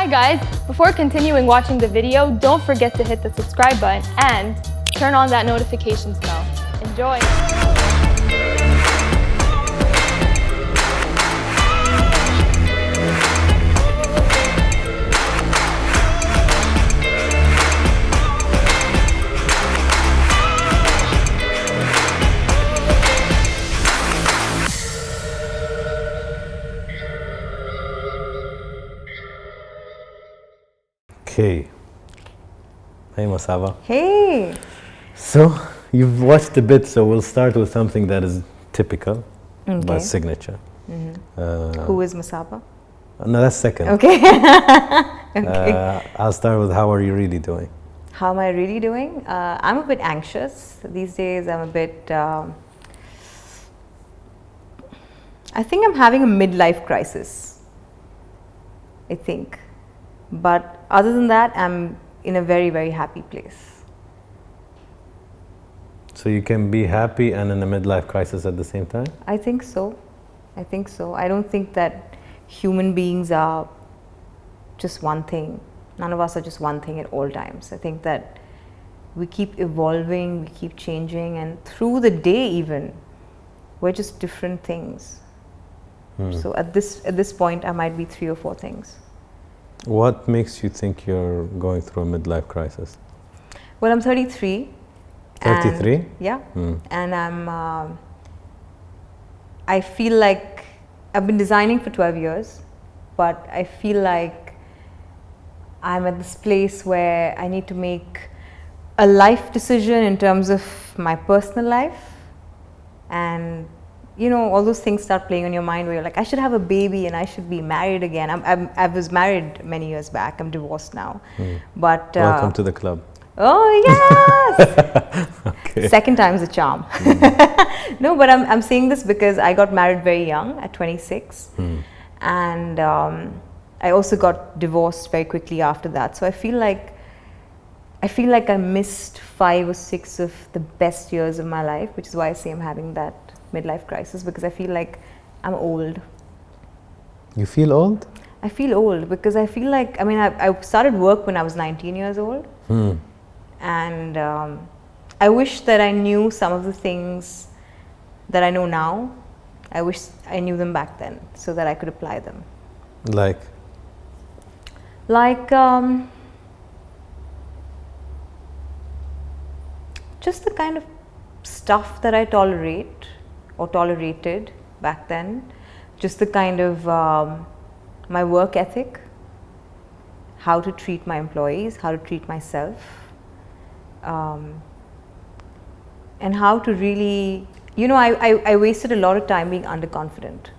Hi guys, before continuing watching the video, don't forget to hit the subscribe button and turn on that notifications bell. Enjoy! Okay. Hey Masaba. Hey! So, you've watched a bit, so we'll start with something that is typical, but signature. Who is Masaba? No, that's second. Okay. Okay. I'll start with how are you really doing? How am I really doing? I'm a bit anxious. These days I'm a bit... I think I'm having a midlife crisis. I think. But other than that, I'm in a very, very happy place. So you can be happy and in a midlife crisis at the same time? I think so. I think so. I don't think that human beings are just one thing. None of us are just one thing at all times. I think that we keep evolving, we keep changing, and through the day even, we're just different things. So at this point, I might be 3 or 4 things. What makes you think you're going through a midlife crisis? Well, I'm 33. 33? Yeah. And I feel like I've been designing for 12 years, but I feel like I'm at this place where I need to make a life decision in terms of my personal life. And you know, all those things start playing on your mind where you're like, I should have a baby and I should be married again. I was married many years back. I'm divorced now. But welcome to the club. Oh yes. Okay. Second time's a charm. No, but I'm saying this because I got married very young at 26, and I also got divorced very quickly after that. So I feel like I missed 5 or 6 of the best years of my life, which is why I say I'm having that midlife crisis, because I feel like I'm old. You feel old? I feel old because I feel like, I mean, I started work when I was 19 years old. And I wish that I knew some of the things that I know now. I wish I knew them back then so that I could apply them. Like? Like just the kind of stuff that I tolerate or tolerated back then, just the kind of my work ethic, how to treat my employees, how to treat myself, and how to really, you know, I wasted a lot of time being underconfident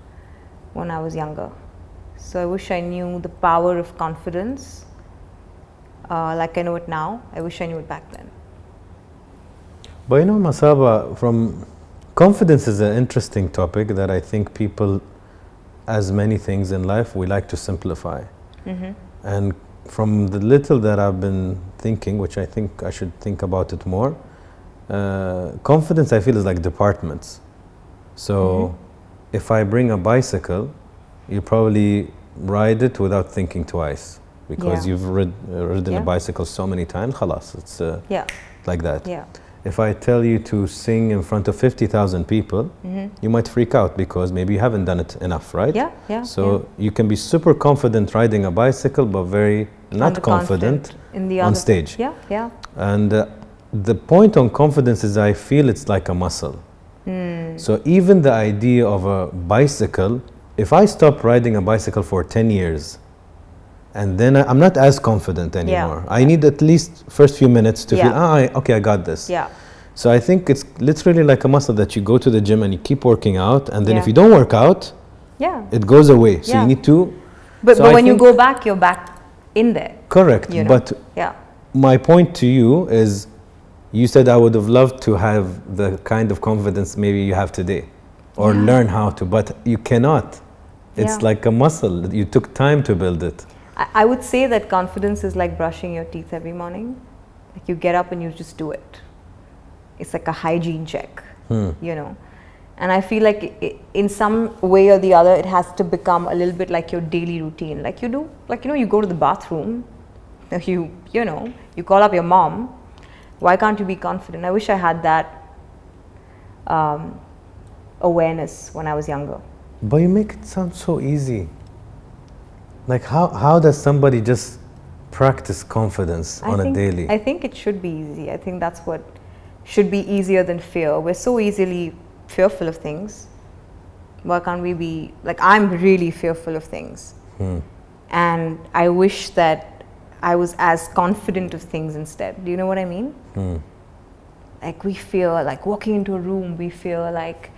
when I was younger. So I wish I knew the power of confidence like I know it now. I wish I knew it back then. But you know, Masaba, from confidence is an interesting topic that I think people, as many things in life, we like to simplify. And from the little that I've been thinking, which I think I should think about it more, confidence I feel is like departments. So if I bring a bicycle, you probably ride it without thinking twice, because you've ridden a bicycle so many times, khalas, it's like that. If I tell you to sing in front of 50,000 people, you might freak out because maybe you haven't done it enough, right? So you can be super confident riding a bicycle, but very not confident in the on stage. And the point on confidence is I feel it's like a muscle. So even the idea of a bicycle, if I stop riding a bicycle for 10 years, and then I'm not as confident anymore. I need at least first few minutes to feel, okay, I got this. So I think it's literally like a muscle that you go to the gym and you keep working out, and then if you don't work out, it goes away. So you need to... But when you go back, you're back in there. Correct. You know? But my point to you is, you said I would have loved to have the kind of confidence maybe you have today, or learn how to, but you cannot. It's like a muscle. You took time to build it. I would say that confidence is like brushing your teeth every morning. Like you get up and you just do it. It's like a hygiene check, you know. And I feel like in some way or the other, it has to become a little bit like your daily routine. Like you do, like, you go to the bathroom, you call up your mom. Why can't you be confident? I wish I had that awareness when I was younger. But you make it sound so easy. Like how does somebody just practice confidence on a daily? I think it should be easy. I think that's what should be easier than fear. We're so easily fearful of things. Why can't we be, like, I'm really fearful of things. And I wish that I was as confident of things instead. Do you know what I mean? Like, we feel like walking into a room, we feel like,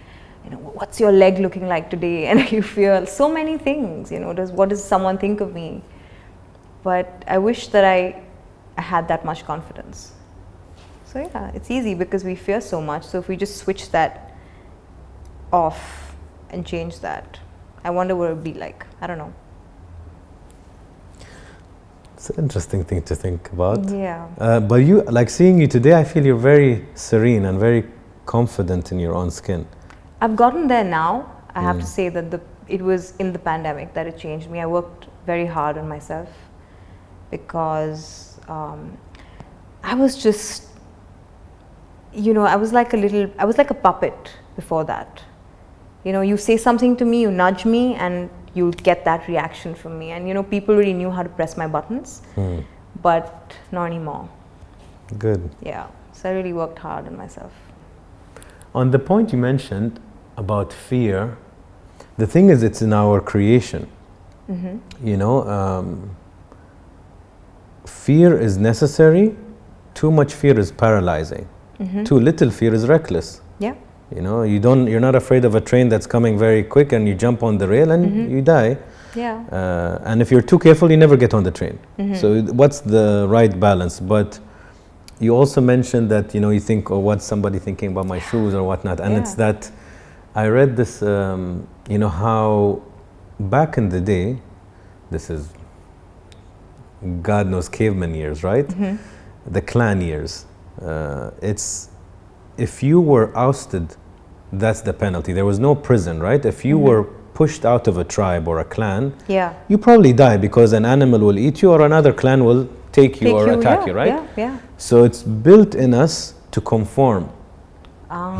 what's your leg looking like today? And you feel so many things, what does someone think of me? But I wish that I had that much confidence. So yeah, it's easy because we fear so much. So if we just switch that off and change that, I wonder what it would be like. I don't know. It's an interesting thing to think about. Yeah. But you, like, seeing you today, I feel you're very serene and very confident in your own skin. I've gotten there now. I have to say that it was in the pandemic that it changed me. I worked very hard on myself because I was just, I was like a puppet before that. You say something to me, you nudge me, and you get that reaction from me. And people really knew how to press my buttons, but not anymore. Good. Yeah. So I really worked hard on myself. On the point you mentioned about fear, the thing is, it's in our creation. Fear is necessary. Too much fear is paralyzing. Too little fear is reckless. Yeah. You're not afraid of a train that's coming very quick and you jump on the rail and you die. Yeah. And if you're too careful, you never get on the train. So what's the right balance? But you also mentioned that, you think, oh, what's somebody thinking about my shoes or whatnot. And it's that, I read this, how back in the day, this is God knows caveman years, right? The clan years. It's, if you were ousted, that's the penalty. There was no prison, right? If you were pushed out of a tribe or a clan, you probably die because an animal will eat you or another clan will take you or attack you, right? Yeah. So it's built in us to conform.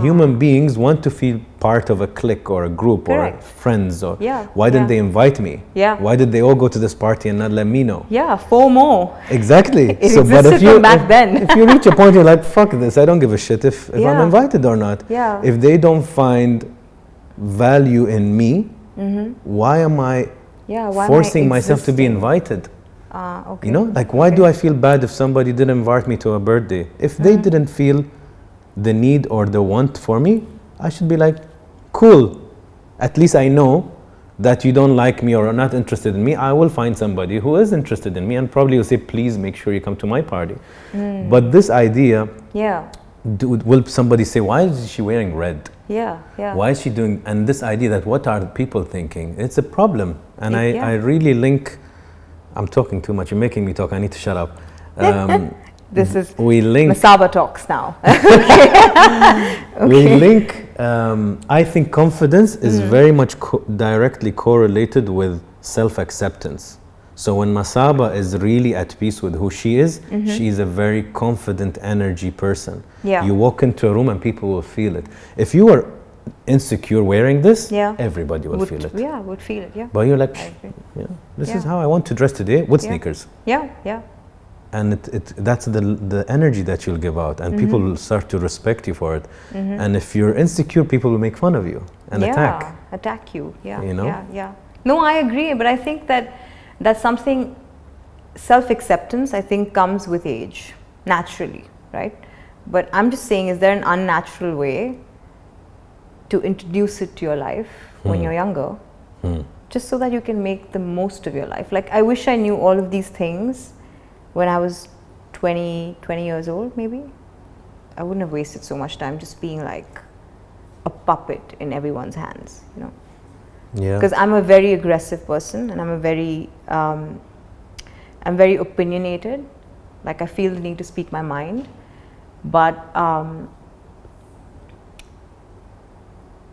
Human beings want to feel part of a clique or a group or friends. Or why didn't they invite me? Why did they all go to this party and not let me know? Yeah, FOMO. Exactly. It existed from back then. If you reach a point, you're like, fuck this, I don't give a shit if I'm invited or not. If they don't find value in me, why am I forcing myself to be invited? Okay. Like, why do I feel bad if somebody didn't invite me to a birthday? If they didn't feel the need or the want for me, I should be like, cool, at least I know that you don't like me or are not interested in me. I will find somebody who is interested in me and probably will say, please make sure you come to my party. But this idea, will somebody say, why is she wearing red? Why is she doing, and this idea that what are people thinking? It's a problem. And I really link, I'm talking too much, you're making me talk, I need to shut up. This is Masaba Masaba talks now. We link, I think confidence is very much directly correlated with self-acceptance. So when Masaba is really at peace with who she is a very confident energy person. You walk into a room and people will feel it. If you are insecure wearing this, everybody will feel it. Yeah, would feel it, But you're like, this is how I want to dress today with sneakers. And that's the energy that you'll give out, and people will start to respect you for it. And if you're insecure, people will make fun of you and attack you. No, I agree, but I think that's something, self-acceptance, I think, comes with age, naturally, right? But I'm just saying, is there an unnatural way to introduce it to your life when you're younger, just so that you can make the most of your life? Like, I wish I knew all of these things when I was 20 years old, maybe. I wouldn't have wasted so much time just being like a puppet in everyone's hands, Because I'm a very aggressive person, and I'm very opinionated. Like, I feel the need to speak my mind. But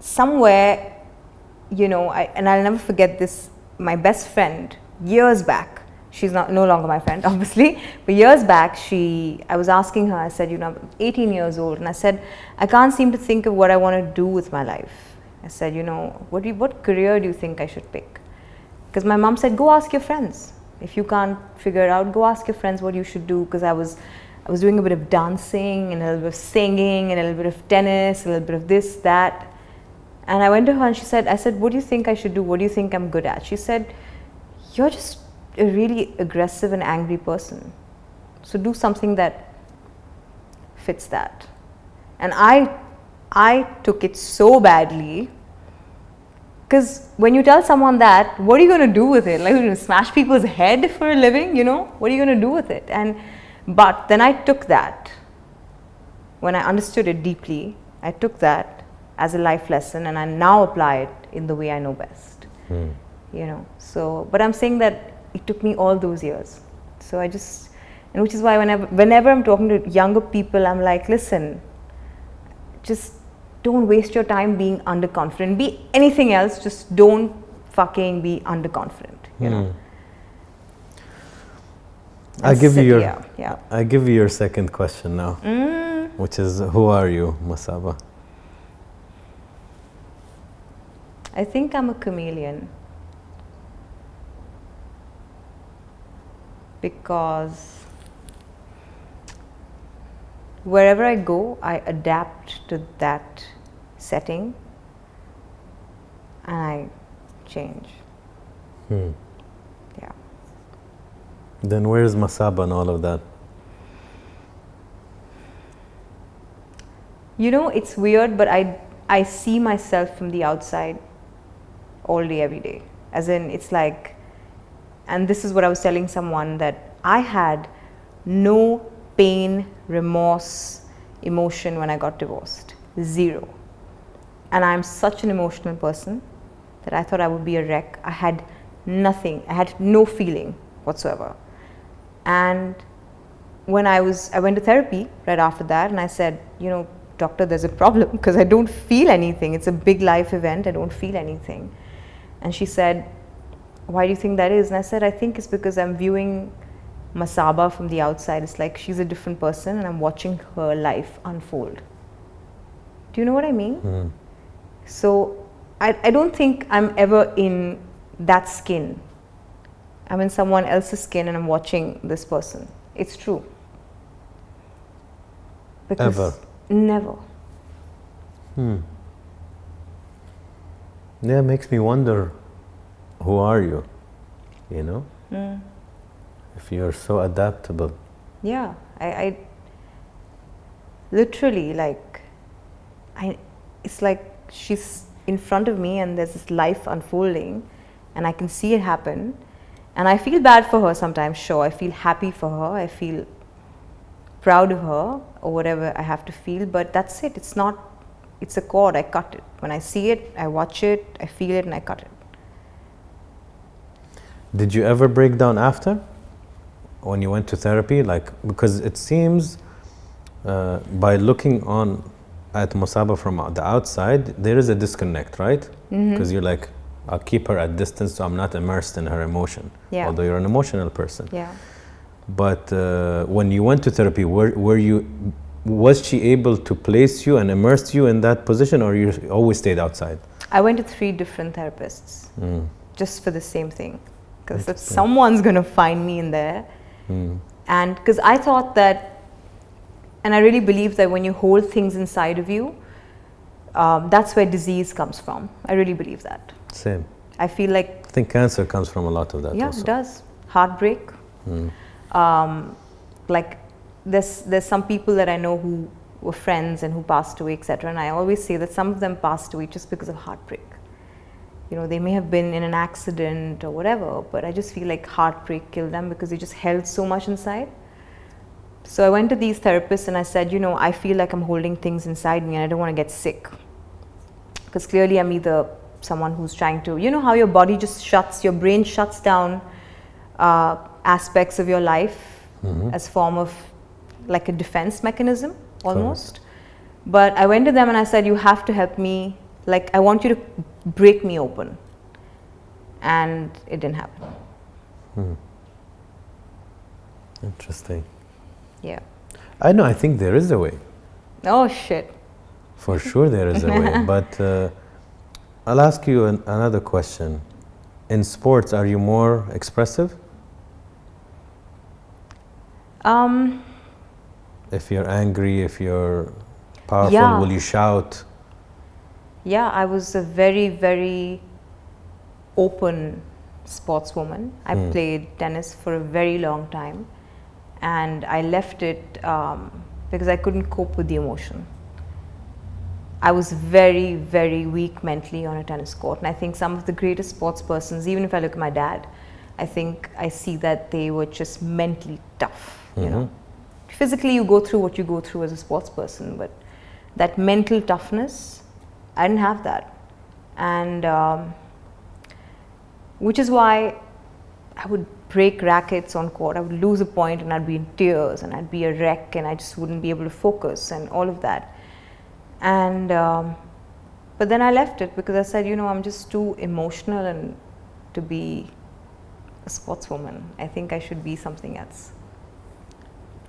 somewhere, you know, and I'll never forget this, my best friend, years back, she's no longer my friend, obviously, but years back, I was asking her, I said, you know, I'm 18 years old, and I said, I can't seem to think of what I want to do with my life. I said, you know, what career do you think I should pick? Because my mom said, go ask your friends. If you can't figure it out, go ask your friends what you should do. Because I was doing a bit of dancing and a little bit of singing and a little bit of tennis, a little bit of this, that. And I went to her and I said, what do you think I should do? What do you think I'm good at? She said, you're just a really aggressive and angry person. So do something that fits that. And I took it so badly. Because when you tell someone that, what are you going to do with it? Like, you're going to smash people's head for a living, you know? What are you going to do with it? But then I took that, when I understood it deeply, I took that as a life lesson, and I now apply it in the way I know best. You know, so, but I'm saying that it took me all those years. So and which is why whenever I'm talking to younger people, I'm like, listen, just don't waste your time being underconfident. Be anything else, just don't fucking be underconfident, you know. I give you your second question now, which is, who are you, Masaba? I think I'm a chameleon. Because wherever I go, I adapt to that setting and I change. Yeah. Then where's Masaba and all of that? You know, it's weird, but I see myself from the outside all day, every day. As in, it's like, and this is what I was telling someone, that I had no pain, remorse, emotion when I got divorced. Zero. And I'm such an emotional person that I thought I would be a wreck. I had nothing. I had no feeling whatsoever. And when I went to therapy right after that, and I said, you know, doctor, there's a problem because I don't feel anything. It's a big life event. I don't feel anything. And she said, why do you think that is? And I said, I think it's because I'm viewing Masaba from the outside. It's like she's a different person and I'm watching her life unfold. Do you know what I mean? So I don't think I'm ever in that skin. I'm in someone else's skin and I'm watching this person. It's true. Because ever? Never. Yeah, it makes me wonder, who are you? You know? If you're so adaptable. Yeah, I literally, like, it's like she's in front of me and there's this life unfolding and I can see it happen, and I feel bad for her sometimes, sure. I feel happy for her, I feel proud of her or whatever I have to feel, but that's it. It's a cord, I cut it. When I see it, I watch it, I feel it, and I cut it. Did you ever break down after, when you went to therapy? Like, because it seems by looking on at Masaba from the outside, there is a disconnect, right? Because you're like, I'll keep her at distance so I'm not immersed in her emotion, although you're an emotional person. Yeah. But when you went to therapy, was she able to place you and immerse you in that position, or you always stayed outside? I went to 3 different therapists just for the same thing. Because if someone's going to find me in there. And because I thought that, and I really believe that when you hold things inside of you, that's where disease comes from. I really believe that. Same. I feel like... I think cancer comes from a lot of that also. It does. Heartbreak. Like, there's some people that I know who were friends and who passed away, etc. And I always say that some of them passed away just because of heartbreak. You know, they may have been in an accident or whatever, but I just feel like heartbreak killed them because they just held so much inside. So I went to these therapists and I said, you know, I feel like I'm holding things inside me and I don't want to get sick. Because clearly I'm either someone who's trying to, you know how your body just shuts, your brain shuts down aspects of your life as form of like a defense mechanism almost. But I went to them and I said, you have to help me like, I want you to break me open. And it didn't happen. Interesting. Yeah. I know, I think there is a way. Oh, shit. For sure there is a way. But I'll ask you another question. In sports, are you more expressive? If you're angry, if you're powerful, Yeah. will you shout? Yeah, I was a very, very open sportswoman. I played tennis for a very long time, and I left it because I couldn't cope with the emotion. I was very, very weak mentally on a tennis court, and I think some of the greatest sports persons, even if I look at my dad, I think I see that they were just mentally tough, you know. Physically, you go through what you go through as a sports person, but that mental toughness, I didn't have that. And which is why I would break rackets on court. I would lose a point and I'd be in tears and I'd be a wreck and I just wouldn't be able to focus and all of that. And but then I left it because I said, you know, I'm just too emotional and to be a sportswoman. I think I should be something else.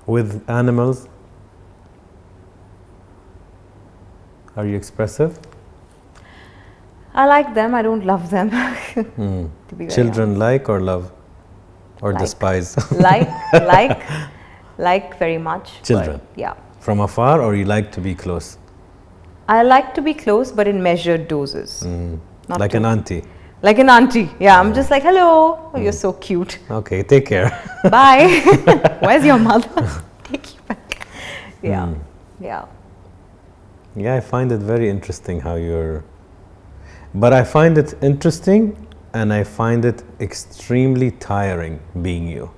With animals, are you expressive? I like them, I don't love them. To be very Children honest. like or love? Or Like. despise? like very much. Children? But yeah. From afar, or you like to be close? I like to be close, but in measured doses. Not Like too- an auntie? Like an auntie. Yeah, I'm just like, hello, oh, you're so cute. Okay, take care. Bye. Where's your mother? Take you back. Yeah. Yeah. Yeah, I find it very interesting how you're... But I find it interesting and I find it extremely tiring being you.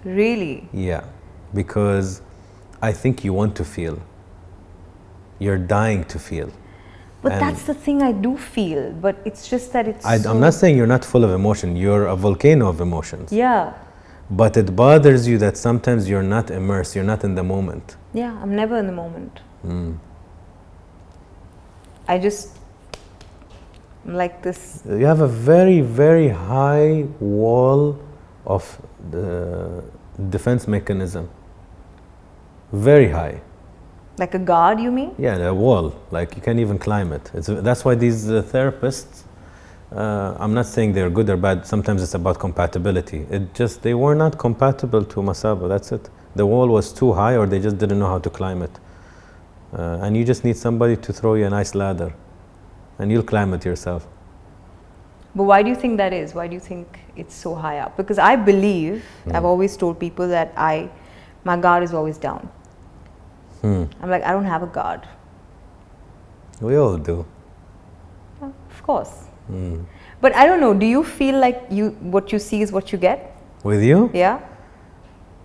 Really? Yeah, because I think you want to feel. You're dying to feel. But And- that's the thing I do feel, but it's just that it's so- I'm not saying you're not full of emotion. You're a volcano of emotions. Yeah. But it bothers you that sometimes you're not immersed, you're not in the moment. Yeah, I'm never in the moment. I'm like this. You have a very, very high wall of the defense mechanism. Very high. Like a guard, you mean? Yeah, a wall. Like you can't even climb it. That's why these therapists, I'm not saying they're good or bad. Sometimes it's about compatibility. They were not compatible to Masaba. That's it. The wall was too high, or they just didn't know how to climb it. And you just need somebody to throw you a nice ladder, and you'll climb it yourself. But why do you think that is? Why do you think it's so high up? Because I believe, I've always told people that my guard is always down. I'm like, I don't have a guard. We all do. Of course. But I don't know, do you feel like what you see is what you get? With you? Yeah?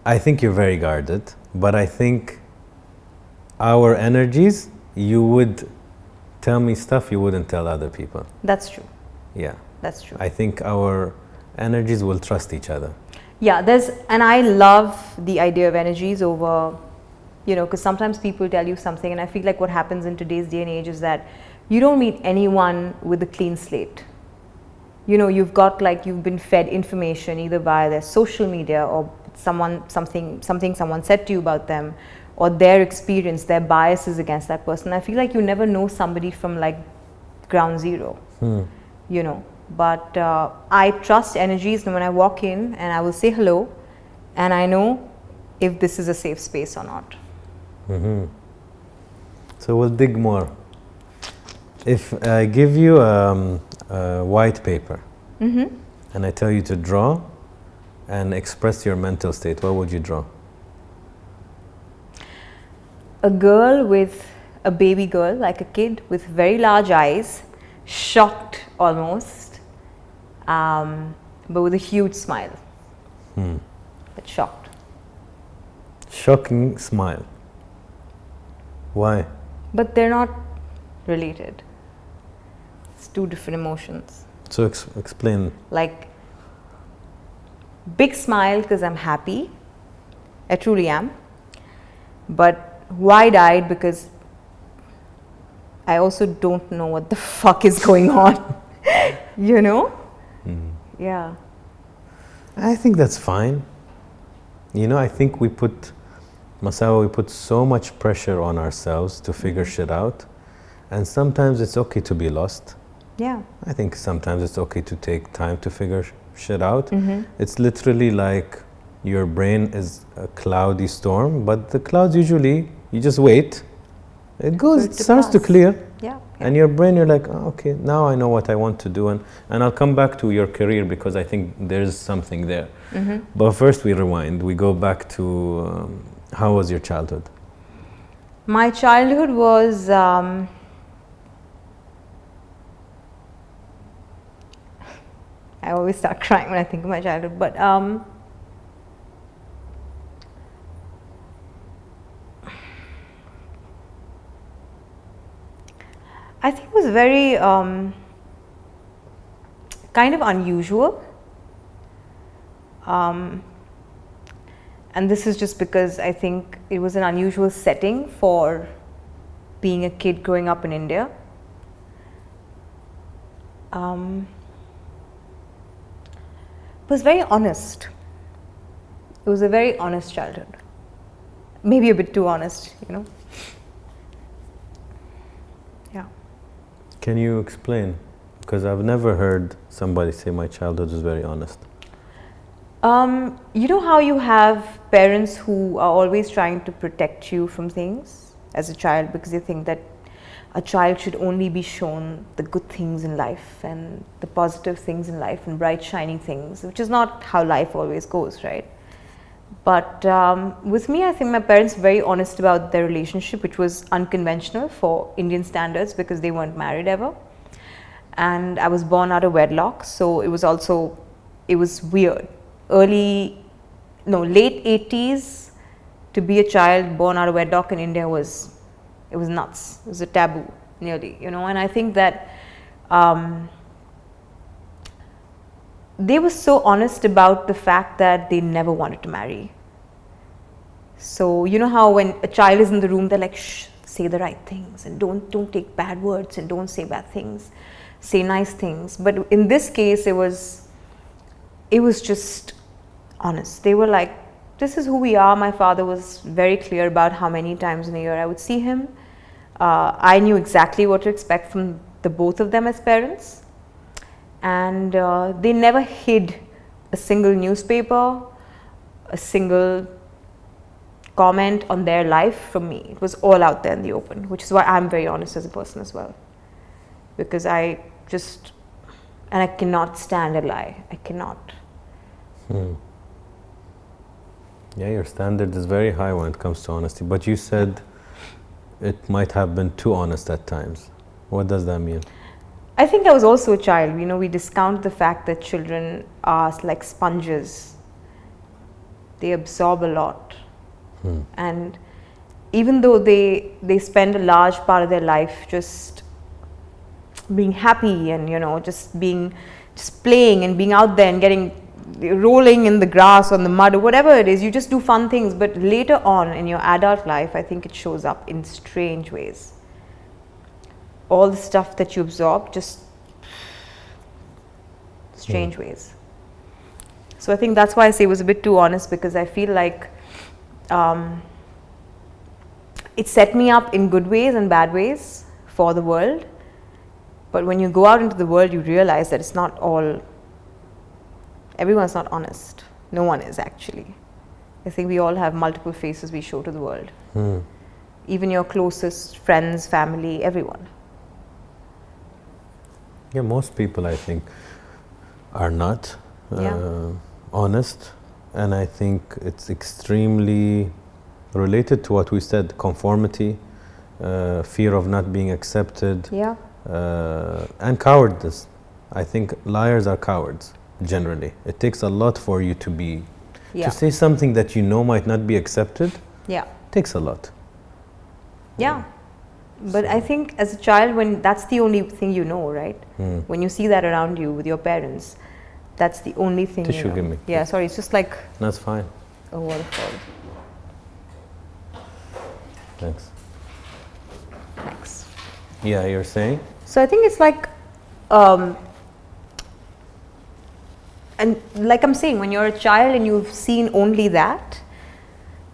I think you're very guarded, but I think our energies, you would tell me stuff you wouldn't tell other people. That's true. Yeah. That's true. I think our energies will trust each other. Yeah, and I love the idea of energies over, you know, because sometimes people tell you something, and I feel like what happens in today's day and age is that you don't meet anyone with a clean slate. You know, you've been fed information either via their social media or something someone said to you about them, or their experience, their biases against that person. I feel like you never know somebody from like ground zero, you know. But I trust energies, and when I walk in and I will say hello, and I know if this is a safe space or not. So we'll dig more. If I give you a white paper and I tell you to draw and express your mental state, what would you draw? A girl a baby girl, like a kid with very large eyes, shocked almost, but with a huge smile. But shocked. Shocking smile. Why? But they're not related. It's two different emotions. So explain. Like, big smile because I'm happy. I truly am. But wide-eyed because I also don't know what the fuck is going on. You know? Yeah. I think that's fine. You know, I think we put so much pressure on ourselves to figure shit out. And sometimes it's okay to be lost. Yeah. I think sometimes it's okay to take time to figure shit out. It's literally like your brain is a cloudy storm, but the clouds usually, you just wait. It starts to clear. Yeah. And your brain, you're like, oh, okay, now I know what I want to do. And I'll come back to your career because I think there's something there. But first we rewind. We go back to how was your childhood? My childhood was... I always start crying when I think of my childhood, but I think it was very kind of unusual, and this is just because I think it was an unusual setting for being a kid growing up in India. It was very honest. It was a very honest childhood. Maybe a bit too honest, you know. Yeah. Can you explain? Because I've never heard somebody say my childhood was very honest. You know how you have parents who are always trying to protect you from things as a child because they think that a child should only be shown the good things in life and the positive things in life and bright shining things, which is not how life always goes, right? But with me, I think my parents were very honest about their relationship, which was unconventional for Indian standards because they weren't married ever. And I was born out of wedlock, so it was weird. Late 80s, to be a child born out of wedlock in India was nuts. It was a taboo, nearly, you know. And I think that they were so honest about the fact that they never wanted to marry. So you know how when a child is in the room, they're like, shh, say the right things and don't take bad words and don't say bad things, say nice things. But in this case, it was just honest. They were like, this is who we are. My father was very clear about how many times in a year I would see him. I knew exactly what to expect from the both of them as parents. And they never hid a single newspaper, a single comment on their life from me. It was all out there in the open, which is why I'm very honest as a person as well. Because I cannot stand a lie. I cannot. Yeah, your standard is very high when it comes to honesty. But you said it might have been too honest at times. What does that mean? I think I was also a child. You know, we discount the fact that children are like sponges. They absorb a lot. And even though they spend a large part of their life just being happy and, you know, just playing and being out there and rolling in the grass or in the mud or whatever it is, you just do fun things. But later on in your adult life, I think it shows up in strange ways. All the stuff that you absorb, just strange ways. So I think that's why I say it was a bit too honest, because I feel like it set me up in good ways and bad ways for the world. But when you go out into the world, you realize that it's not all, everyone's not honest. No one is actually. I think we all have multiple faces we show to the world. Even your closest friends, family, everyone. Yeah, most people I think are not honest, and I think it's extremely related to what we said: conformity, fear of not being accepted, and cowardice. I think liars are cowards generally. It takes a lot for you to say something that you know might not be accepted. Takes a lot. But I think as a child, when that's the only thing you know, right? When you see that around you with your parents, that's the only thing Tissue, you know. give me. Yeah, sorry, it's just like... That's fine. A waterfall. Thanks. Thanks. Yeah, you're saying? So I think it's like, and like I'm saying, when you're a child and you've seen only that,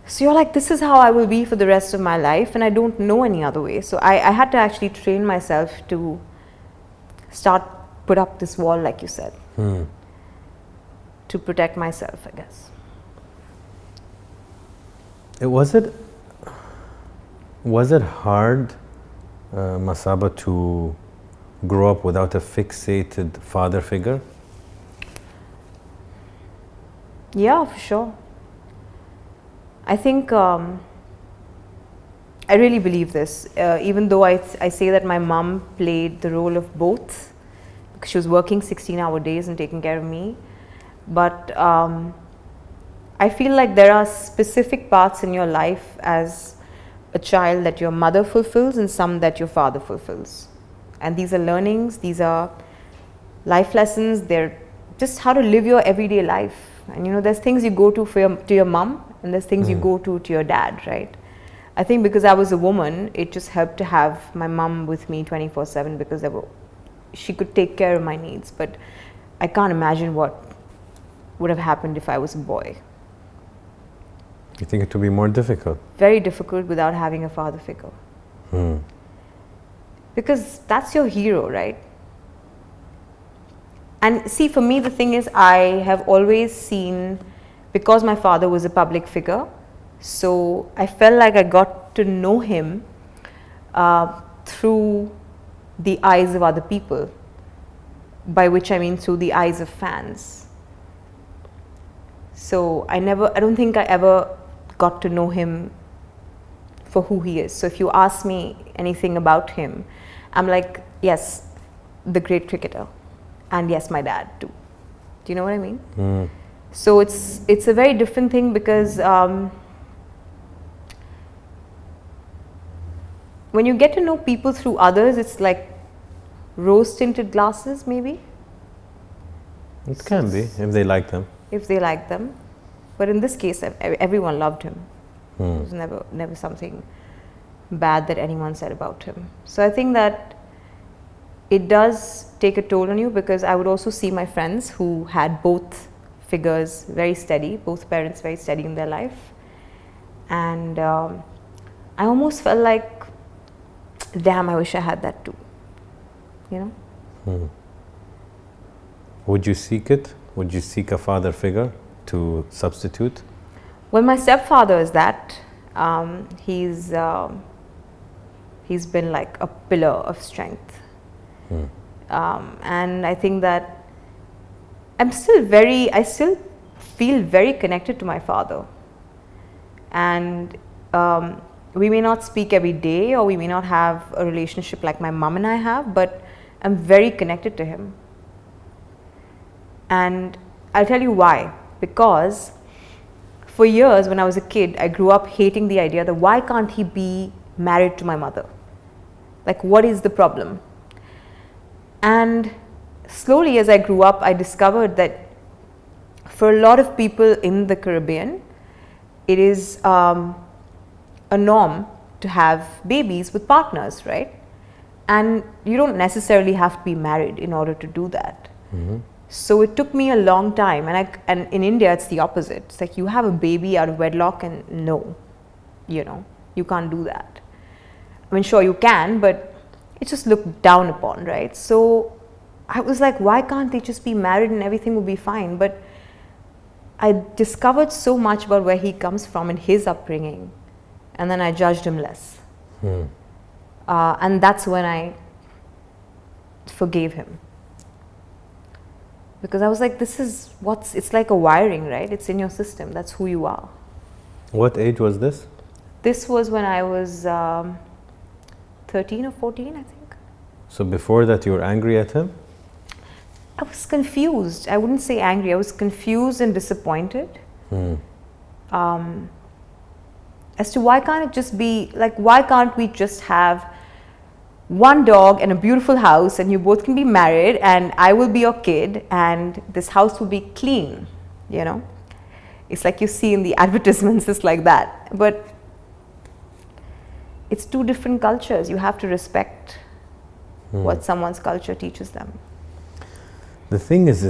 so you're like, this is how I will be for the rest of my life, and I don't know any other way. So I had to actually train myself to put up this wall, like you said, to protect myself, I guess. Was it hard, Masaba, to grow up without a fixated father figure? Yeah, for sure. I think I really believe this, even though I say that my mom played the role of both, because she was working 16-hour days and taking care of me. But I feel like there are specific parts in your life as a child that your mother fulfills and some that your father fulfills. And these are learnings, these are life lessons, they're just how to live your everyday life. And you know, there's things you go to your mom, and there's things you go to your dad, right? I think because I was a woman, it just helped to have my mom with me 24/7, because she could take care of my needs. But I can't imagine what would have happened if I was a boy. You think it would be more difficult? Very difficult without having a father figure. Because that's your hero, right? And see, for me, the thing is, I have always seen, because my father was a public figure, so I felt like I got to know him through the eyes of other people, by which I mean through the eyes of fans. So I don't think I ever got to know him for who he is. So if you ask me anything about him, I'm like, yes, the great cricketer. And yes, my dad too. Do you know what I mean? So it's a very different thing, because when you get to know people through others, it's like rose-tinted glasses, maybe. It can be, if they like them. If they like them. But in this case, everyone loved him. There was never something bad that anyone said about him. So I think that it does take a toll on you, because I would also see my friends who had both figures very steady, both parents very steady in their life. And I almost felt like, damn, I wish I had that too. You know? Would you seek it? Would you seek a father figure to substitute? Well, my stepfather is that. He's been like a pillar of strength. And I think that I still feel very connected to my father. And we may not speak every day, or we may not have a relationship like my mom and I have, but I'm very connected to him. And I'll tell you why. Because for years when I was a kid, I grew up hating the idea that why can't he be married to my mother? Like, what is the problem? And slowly as I grew up, I discovered that for a lot of people in the Caribbean, it is a norm to have babies with partners, right? And you don't necessarily have to be married in order to do that. So it took me a long time, and in India it's the opposite. It's like you have a baby out of wedlock, and no, you know, you can't do that. I mean, sure you can, but it's just looked down upon, right? So I was like, why can't they just be married and everything will be fine? But I discovered so much about where he comes from and his upbringing, and then I judged him less. And that's when I forgave him. Because I was like, it's like a wiring, right? It's in your system. That's who you are. What age was this? This was when I was 13 or 14, I think. So before that, you were angry at him? I was confused. I wouldn't say angry. I was confused and disappointed. As to why can't it just be, like, why can't we just have one dog and a beautiful house, and you both can be married, and I will be your kid, and this house will be clean, you know? It's like you see in the advertisements, it's like that. But it's two different cultures. You have to respect what someone's culture teaches them. The thing is,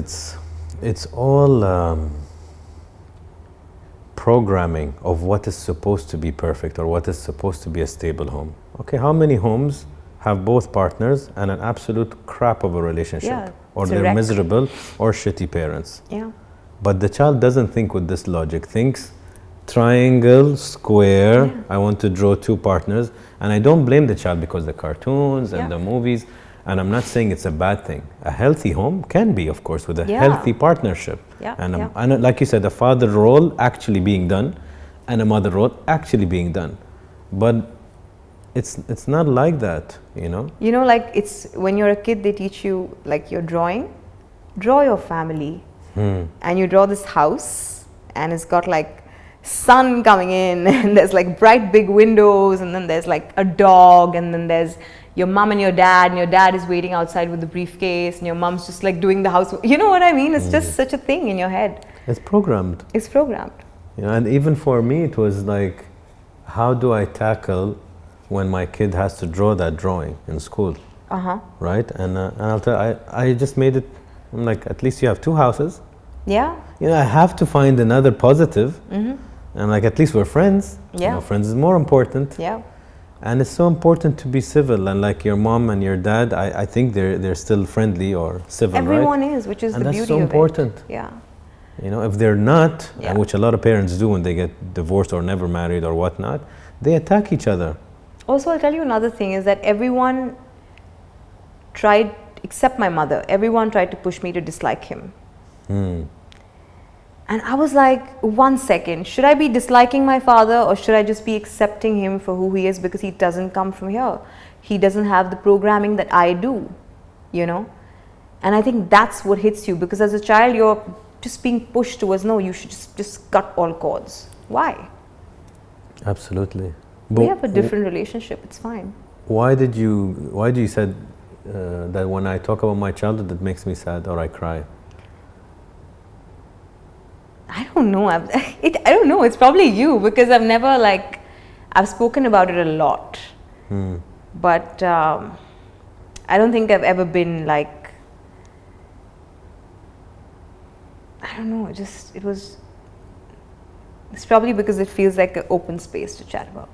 it's all programming of what is supposed to be perfect or what is supposed to be a stable home. Okay, how many homes have both partners and an absolute crap of a relationship? Yeah, or it's a they're wreck. miserable or shitty parents. Yeah. But the child doesn't think with this logic, thinks triangle, square, Yeah. I want to draw two partners. And I don't blame the child because the cartoons and Yeah. the movies, and I'm not saying it's a bad thing. A healthy home can be, of course, with a Yeah. healthy partnership. Yeah, And, yeah. and like you said, a father role actually being done and a mother role actually being done. But it's not like that, you know? You know, like it's when you're a kid, they teach you, like you're drawing, draw your family. And you draw this house and it's got like sun coming in and there's like bright big windows and then there's like a dog and then there's your mom and your dad is waiting outside with the briefcase and your mom's just like doing the house. You know what I mean? It's just such a thing in your head. It's programmed. It's programmed. You know, and even for me, it was like, how do I tackle when my kid has to draw that drawing in school, right? And I'll tell, I just made it. I'm like, at least you have two houses. Yeah. You know, I have to find another positive. And like, at least we're friends. Yeah. You know, friends is more important. Yeah. And it's so important to be civil. And like your mom and your dad, I think they're still friendly or civil, Everyone right? is, which is And the that's beauty so of important. it. Yeah. You know, if they're not, Yeah. and which a lot of parents do when they get divorced or never married or whatnot, they attack each other. Also, I'll tell you another thing is that everyone tried, except my mother, everyone tried to push me to dislike him. And I was like, 1 second, should I be disliking my father or should I just be accepting him for who he is because he doesn't come from here? He doesn't have the programming that I do, you know? And I think that's what hits you because as a child, you're just being pushed towards, no, you should just cut all cords. Why? Absolutely. We have a different relationship, it's fine. Why do you said that when I talk about my childhood, it makes me sad or I cry? I don't know. I don't know. It's probably you because I've never I've spoken about it a lot, but I don't think I've ever been like. I don't know. It's probably because it feels like an open space to chat about.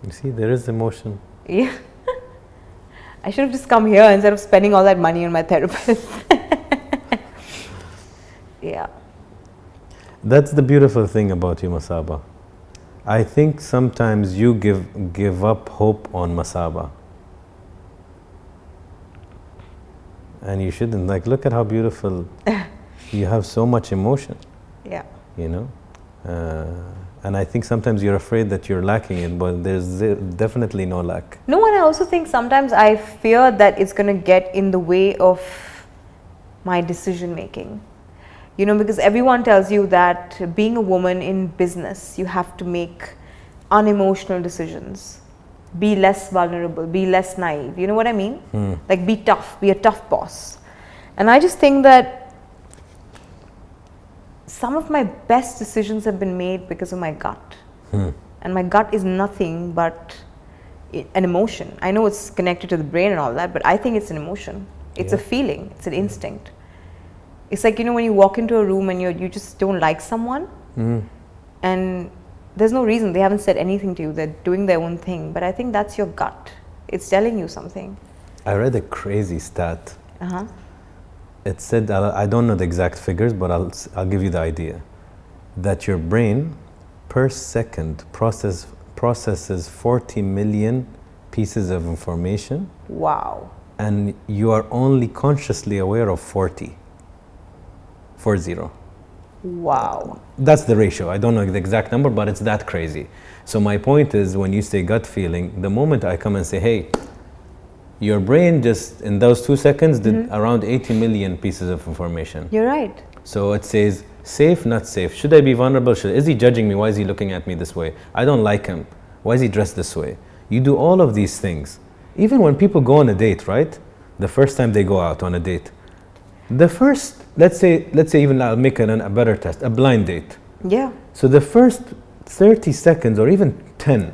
You see, there is emotion. Yeah. I should have just come here instead of spending all that money on my therapist. Yeah. That's the beautiful thing about you, Masaba. I think sometimes you give up hope on Masaba. And you shouldn't. Like, look at how beautiful. You have so much emotion. Yeah. You know? And I think sometimes you're afraid that you're lacking it, but there's definitely no lack. No, and I also think sometimes I fear that it's going to get in the way of my decision making. You know, because everyone tells you that being a woman in business, you have to make unemotional decisions. Be less vulnerable, be less naive. You know what I mean? Like, be tough, be a tough boss. And I just think that some of my best decisions have been made because of my gut. And my gut is nothing but an emotion. I know it's connected to the brain and all that, but I think it's an emotion. It's a feeling, it's an instinct. It's like, you know, when you walk into a room and you just don't like someone, and there's no reason, they haven't said anything to you, they're doing their own thing, but I think that's your gut. It's telling you something. I read a crazy stat. It said, I don't know the exact figures, but I'll give you the idea, that your brain per second processes 40 million pieces of information. Wow. And you are only consciously aware of 40. 40. Wow. That's the ratio. I don't know the exact number, but it's that crazy. So my point is, when you say gut feeling, the moment I come and say, hey, your brain just in those 2 seconds did around 80 million pieces of information. You're right. So it says, safe, not safe. Should I be vulnerable? Is he judging me? Why is he looking at me this way? I don't like him. Why is he dressed this way? You do all of these things. Even when people go on a date, right? The first time they go out on a date. The first, let's say even I'll make a better test, a blind date. Yeah. So the first 30 seconds or even 10,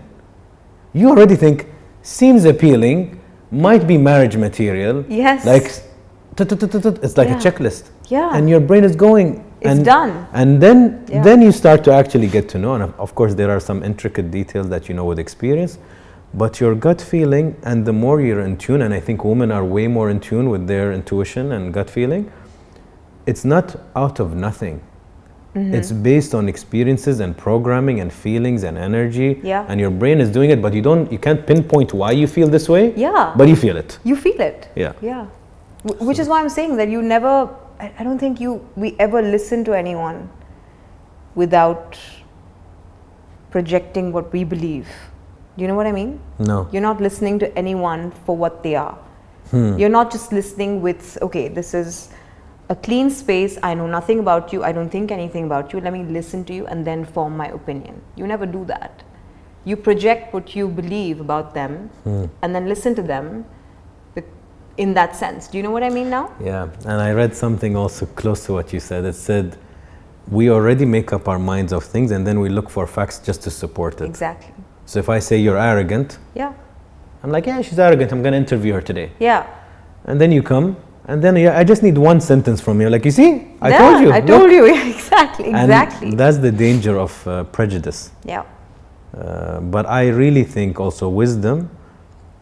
you already think, seems appealing, might be marriage material. Yes. Like, it's like a checklist. Yeah. And your brain is going. It's done. And then you start to actually get to know. And of course, there are some intricate details that you know with experience. But your gut feeling, and the more you're in tune, and I think women are way more in tune with their intuition and gut feeling, it's not out of nothing. It's based on experiences and programming and feelings and energy. Yeah. And your brain is doing it, but you can't pinpoint why you feel this way. Yeah. But you feel it. You feel it. Yeah. Yeah. Which is why I'm saying that you never, I don't think we ever listen to anyone without projecting what we believe. Do you know what I mean? No. You're not listening to anyone for what they are. You're not just listening with, okay, this is a clean space, I know nothing about you, I don't think anything about you, let me listen to you and then form my opinion. You never do that. You project what you believe about them and then listen to them in that sense. Do you know what I mean now? Yeah, and I read something also close to what you said. It said, we already make up our minds of things and then we look for facts just to support it. Exactly. So if I say you're arrogant, I'm like, yeah, she's arrogant, I'm going to interview her today. Yeah. And then you come, and then I just need one sentence from you. Like, you see, I told you. I told you. Exactly. Exactly. And that's the danger of prejudice. Yeah. But I really think also wisdom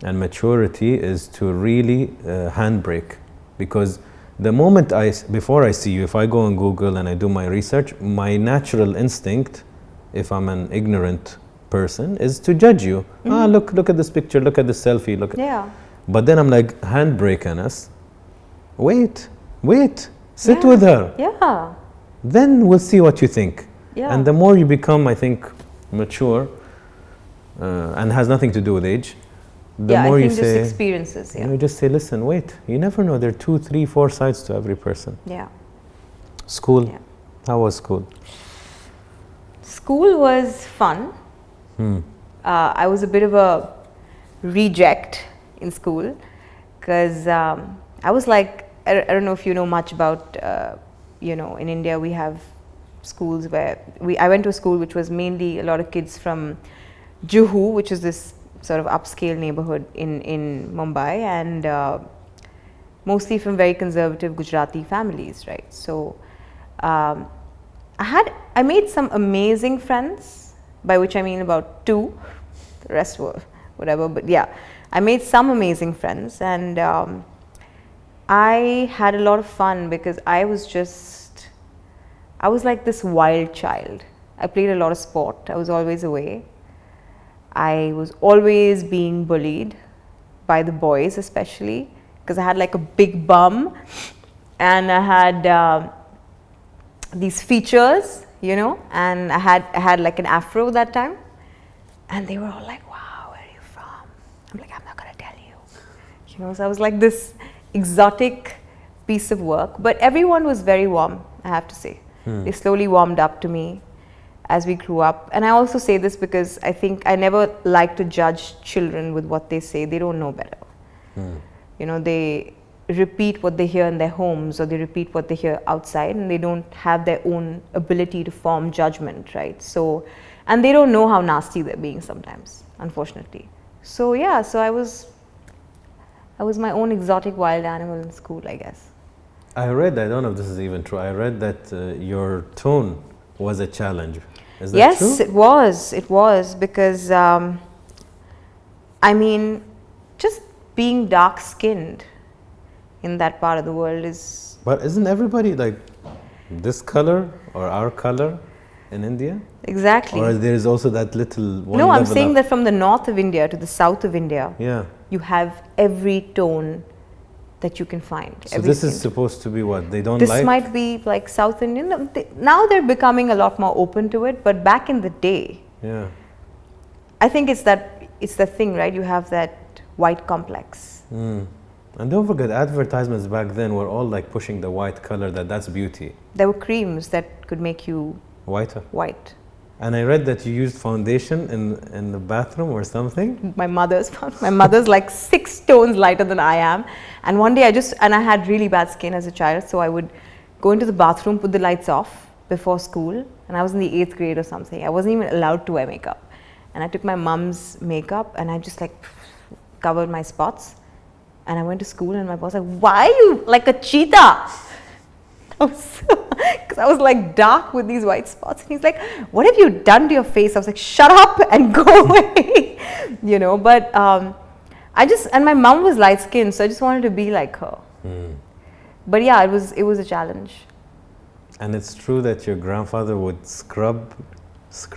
and maturity is to really handbrake. Because the moment before I see you, if I go on Google and I do my research, my natural instinct, if I'm an ignorant person, is to judge you. Look at this picture, look at this selfie, But then I'm like, handbrake, Anas. Wait, sit with her. Yeah. Then we'll see what you think. Yeah. And the more you become, I think, mature, and has nothing to do with age, the more you say, just experiences. you just say, listen, wait, you never know. There are 2, 3, 4 sides to every person. Yeah. School, Yeah. how was school? School was fun. I was a bit of a reject in school because I was like, I don't know if you know much about, in India we have schools where I went to a school which was mainly a lot of kids from Juhu, which is this sort of upscale neighborhood in Mumbai, and mostly from very conservative Gujarati families, right? So I made some amazing friends, by which I mean about 2, the rest were whatever, but yeah, I made some amazing friends, and I had a lot of fun because I was like this wild child. I played a lot of sport. I was always away. I was always being bullied by the boys, especially because I had like a big bum and I had these features, and I had like an afro that time, and they were all like, wow, where are you from? I'm like, I'm not gonna tell you. So I was like this exotic piece of work, but everyone was very warm, I have to say. They slowly warmed up to me as we grew up. And I also say this because I think I never like to judge children with what they say. They don't know better. They repeat what they hear in their homes, or they repeat what they hear outside, and they don't have their own ability to form judgment, right? So, and they don't know how nasty they're being sometimes, unfortunately. So yeah, so I was my own exotic wild animal in school, I guess. I don't know if this is even true, I read that your tone was a challenge. Is that true? Yes, it was because, just being dark-skinned in that part of the world is... But isn't everybody like this color or our color in India? Exactly. Or there is also that little one No, I'm level saying up? that from the north of India to the south of India, you have every tone that you can find. So this is supposed to be what? They don't this like? This might be like South Indian. Now they're becoming a lot more open to it, but back in the day, I think it's the thing, right? You have that white complex. And don't forget, advertisements back then were all like pushing the white color, that's beauty. There were creams that could make you whiter. White. And I read that you used foundation in the bathroom or something. My mother's like 6 tones lighter than I am. And one day I had really bad skin as a child, so I would go into the bathroom, put the lights off before school, and I was in the 8th grade or something. I wasn't even allowed to wear makeup. and I took my mom's makeup and I just like covered my spots. And I went to school and my boss was like, why are you like a cheetah? Because I was like dark with these white spots. And he's like, what have you done to your face? I was like, shut up and go away. You know, but and my mom was light skinned, so I just wanted to be like her. But yeah, it was a challenge. And it's true that your grandfather would scrub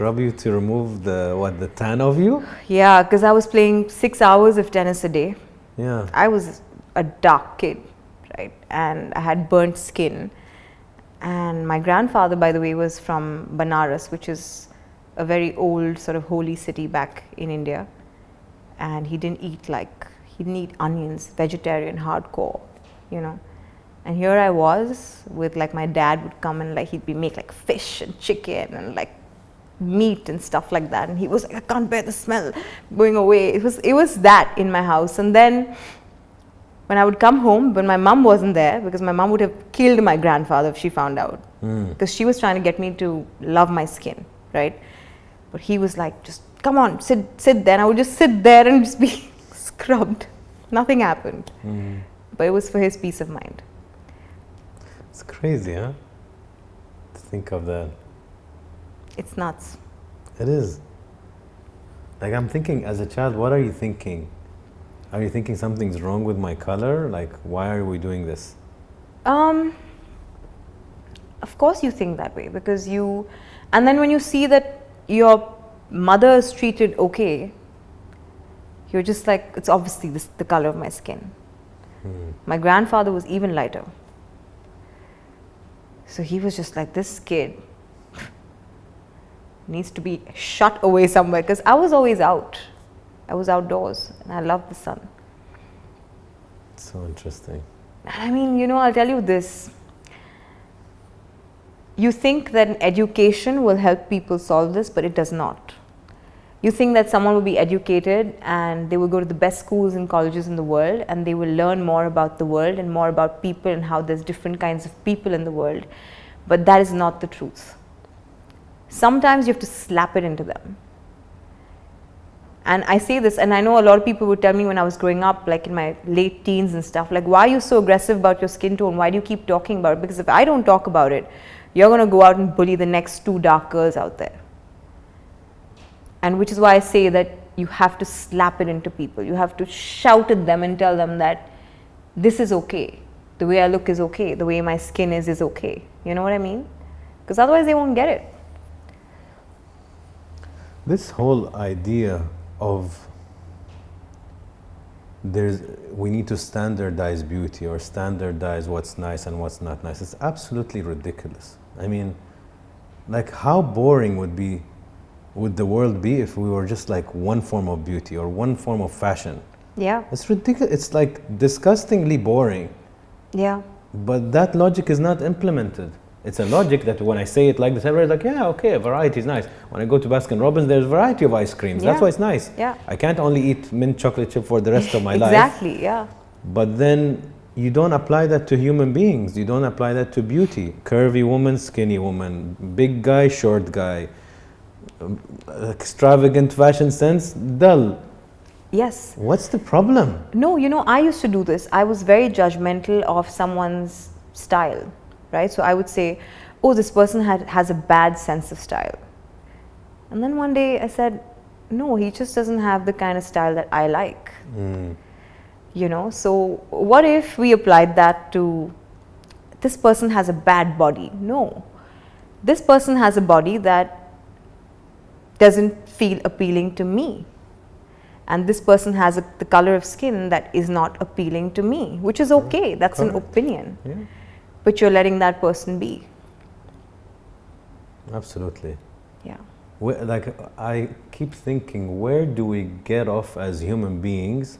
you to remove the tan of you? Yeah, because I was playing 6 hours of tennis a day. Yeah. I was a dark kid, right? And I had burnt skin. And my grandfather, by the way, was from Banaras, which is a very old sort of holy city back in India. And he didn't eat onions, vegetarian, hardcore, you know. And here I was with like my dad would come and like he'd make like fish and chicken and like meat and stuff like that, and he was like, I can't bear the smell, going away. It was that in my house. And then when I would come home, when my mom wasn't there, because my mom would have killed my grandfather if she found out, because she was trying to get me to love my skin, right? But he was like, just come on, sit there. And I would just sit there and just be scrubbed. Nothing happened. But it was for his peace of mind. It's crazy, huh? To think of that. It's nuts. It is. Like, I'm thinking, as a child, what are you thinking? Are you thinking something's wrong with my color? Like, why are we doing this? Of course you think that way, because and then when you see that your mother is treated okay, you're just like, it's obviously the color of my skin. My grandfather was even lighter. So he was just like, this kid needs to be shut away somewhere, because I was always out. I was outdoors and I loved the sun. So interesting. I mean, you know, I'll tell you this. You think that education will help people solve this, but it does not. You think that someone will be educated and they will go to the best schools and colleges in the world and they will learn more about the world and more about people and how there's different kinds of people in the world. But that is not the truth. Sometimes you have to slap it into them. And I say this, and I know a lot of people would tell me when I was growing up, like in my late teens and stuff, like, why are you so aggressive about your skin tone? Why do you keep talking about it? Because if I don't talk about it, you're going to go out and bully the next 2 dark girls out there. And which is why I say that you have to slap it into people. You have to shout at them and tell them that this is okay. The way I look is okay. The way my skin is okay. You know what I mean? Because otherwise they won't get it. This whole idea of we need to standardize beauty or standardize what's nice and what's not nice, it's absolutely ridiculous. I mean, like, how boring would the world be if we were just like one form of beauty or one form of fashion? Yeah. It's ridiculous. It's like disgustingly boring. Yeah. But that logic is not implemented. It's a logic that when I say it like this, everybody's like, yeah, okay, variety is nice. When I go to Baskin Robbins, there's a variety of ice creams. Yeah. That's why it's nice. Yeah. I can't only eat mint chocolate chip for the rest of my life. Exactly, yeah. But then you don't apply that to human beings. You don't apply that to beauty. Curvy woman, skinny woman, big guy, short guy, extravagant fashion sense, dull. Yes. What's the problem? No, you know, I used to do this. I was very judgmental of someone's style, right? So I would say, oh, this person has a bad sense of style. And then one day I said, no, he just doesn't have the kind of style that I like. You know, so what if we applied that to this person has a bad body? No. This person has a body that doesn't feel appealing to me. And this person has the color of skin that is not appealing to me, which is okay. That's an opinion. Yeah. But you're letting that person be. Absolutely. Yeah. Like, I keep thinking, where do we get off as human beings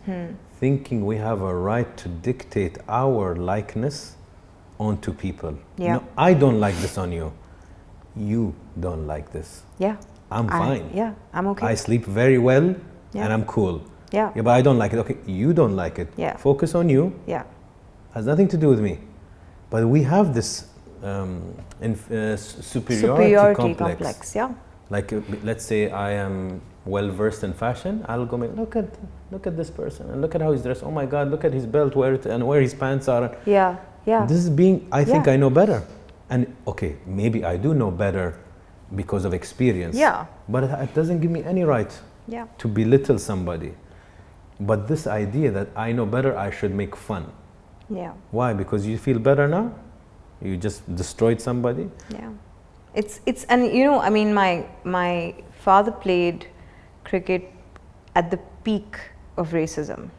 thinking we have a right to dictate our likeness onto people? Yeah. No, I don't like this on you. You don't like this. Yeah. I'm fine. Yeah, I'm okay. I sleep very well. Yeah. And I'm cool. Yeah. Yeah, but I don't like it. Okay, you don't like it. Yeah. Focus on you. Yeah. Has nothing to do with me. But we have this superiority complex. Yeah. Like, let's say I am well versed in fashion, I'll go look at this person and look at how he's dressed. Oh my God, look at his belt, where his pants are. Yeah, yeah. This is being. I think I know better, and okay, maybe I do know better because of experience. Yeah. But it doesn't give me any right. Yeah. To belittle somebody. But this idea that I know better, I should make fun. Yeah. Why? Because you feel better now? You just destroyed somebody? Yeah. It's and you know, I mean, my father played cricket at the peak of racism.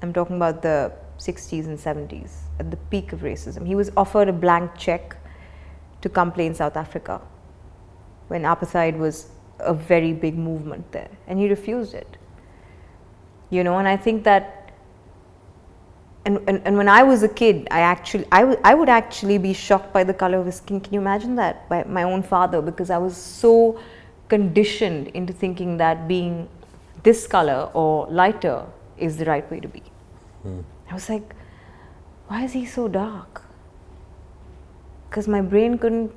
I'm talking about the 60s and 70s, at the peak of racism. He was offered a blank check to come play in South Africa when apartheid was a very big movement there, and he refused it. You know, and I think that, and when I was a kid, I would actually be shocked by the color of his skin. Can you imagine that? By my own father, because I was so conditioned into thinking that being this color or lighter is the right way to be. I was like, why is he so dark? Because my brain couldn't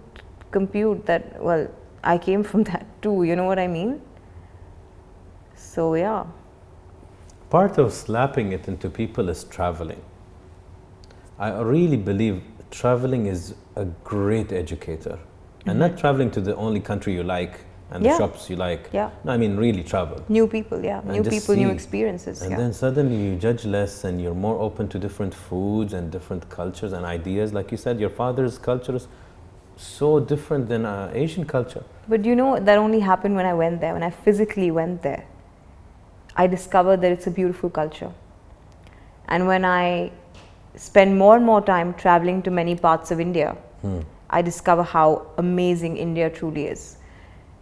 compute that, well, I came from that too, you know what I mean? So yeah. Part of slapping it into people is traveling. I really believe traveling is a great educator. And not traveling to the only country you like and the shops you like. Yeah. No, I mean really travel. New people, yeah. New people, new experiences. And then suddenly you judge less and you're more open to different foods and different cultures and ideas. Like you said, your father's culture is so different than Asian culture. But you know, that only happened when I went there, when I physically went there. I discovered that it's a beautiful culture. And when I spend more and more time traveling to many parts of India, I discover how amazing India truly is.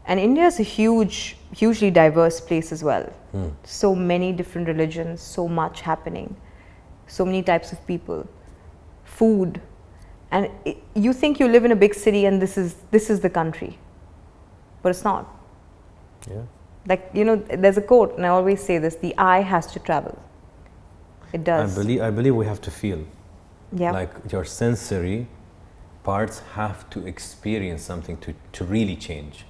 And India is a hugely diverse place as well. So many different religions, so much happening, so many types of people, food. And you think you live in a big city and this is the country, but it's not. Yeah. Like, you know, there's a quote, and I always say this: the eye has to travel. It does. I believe we have to feel. Yeah. Like your sensory parts have to experience something to really change.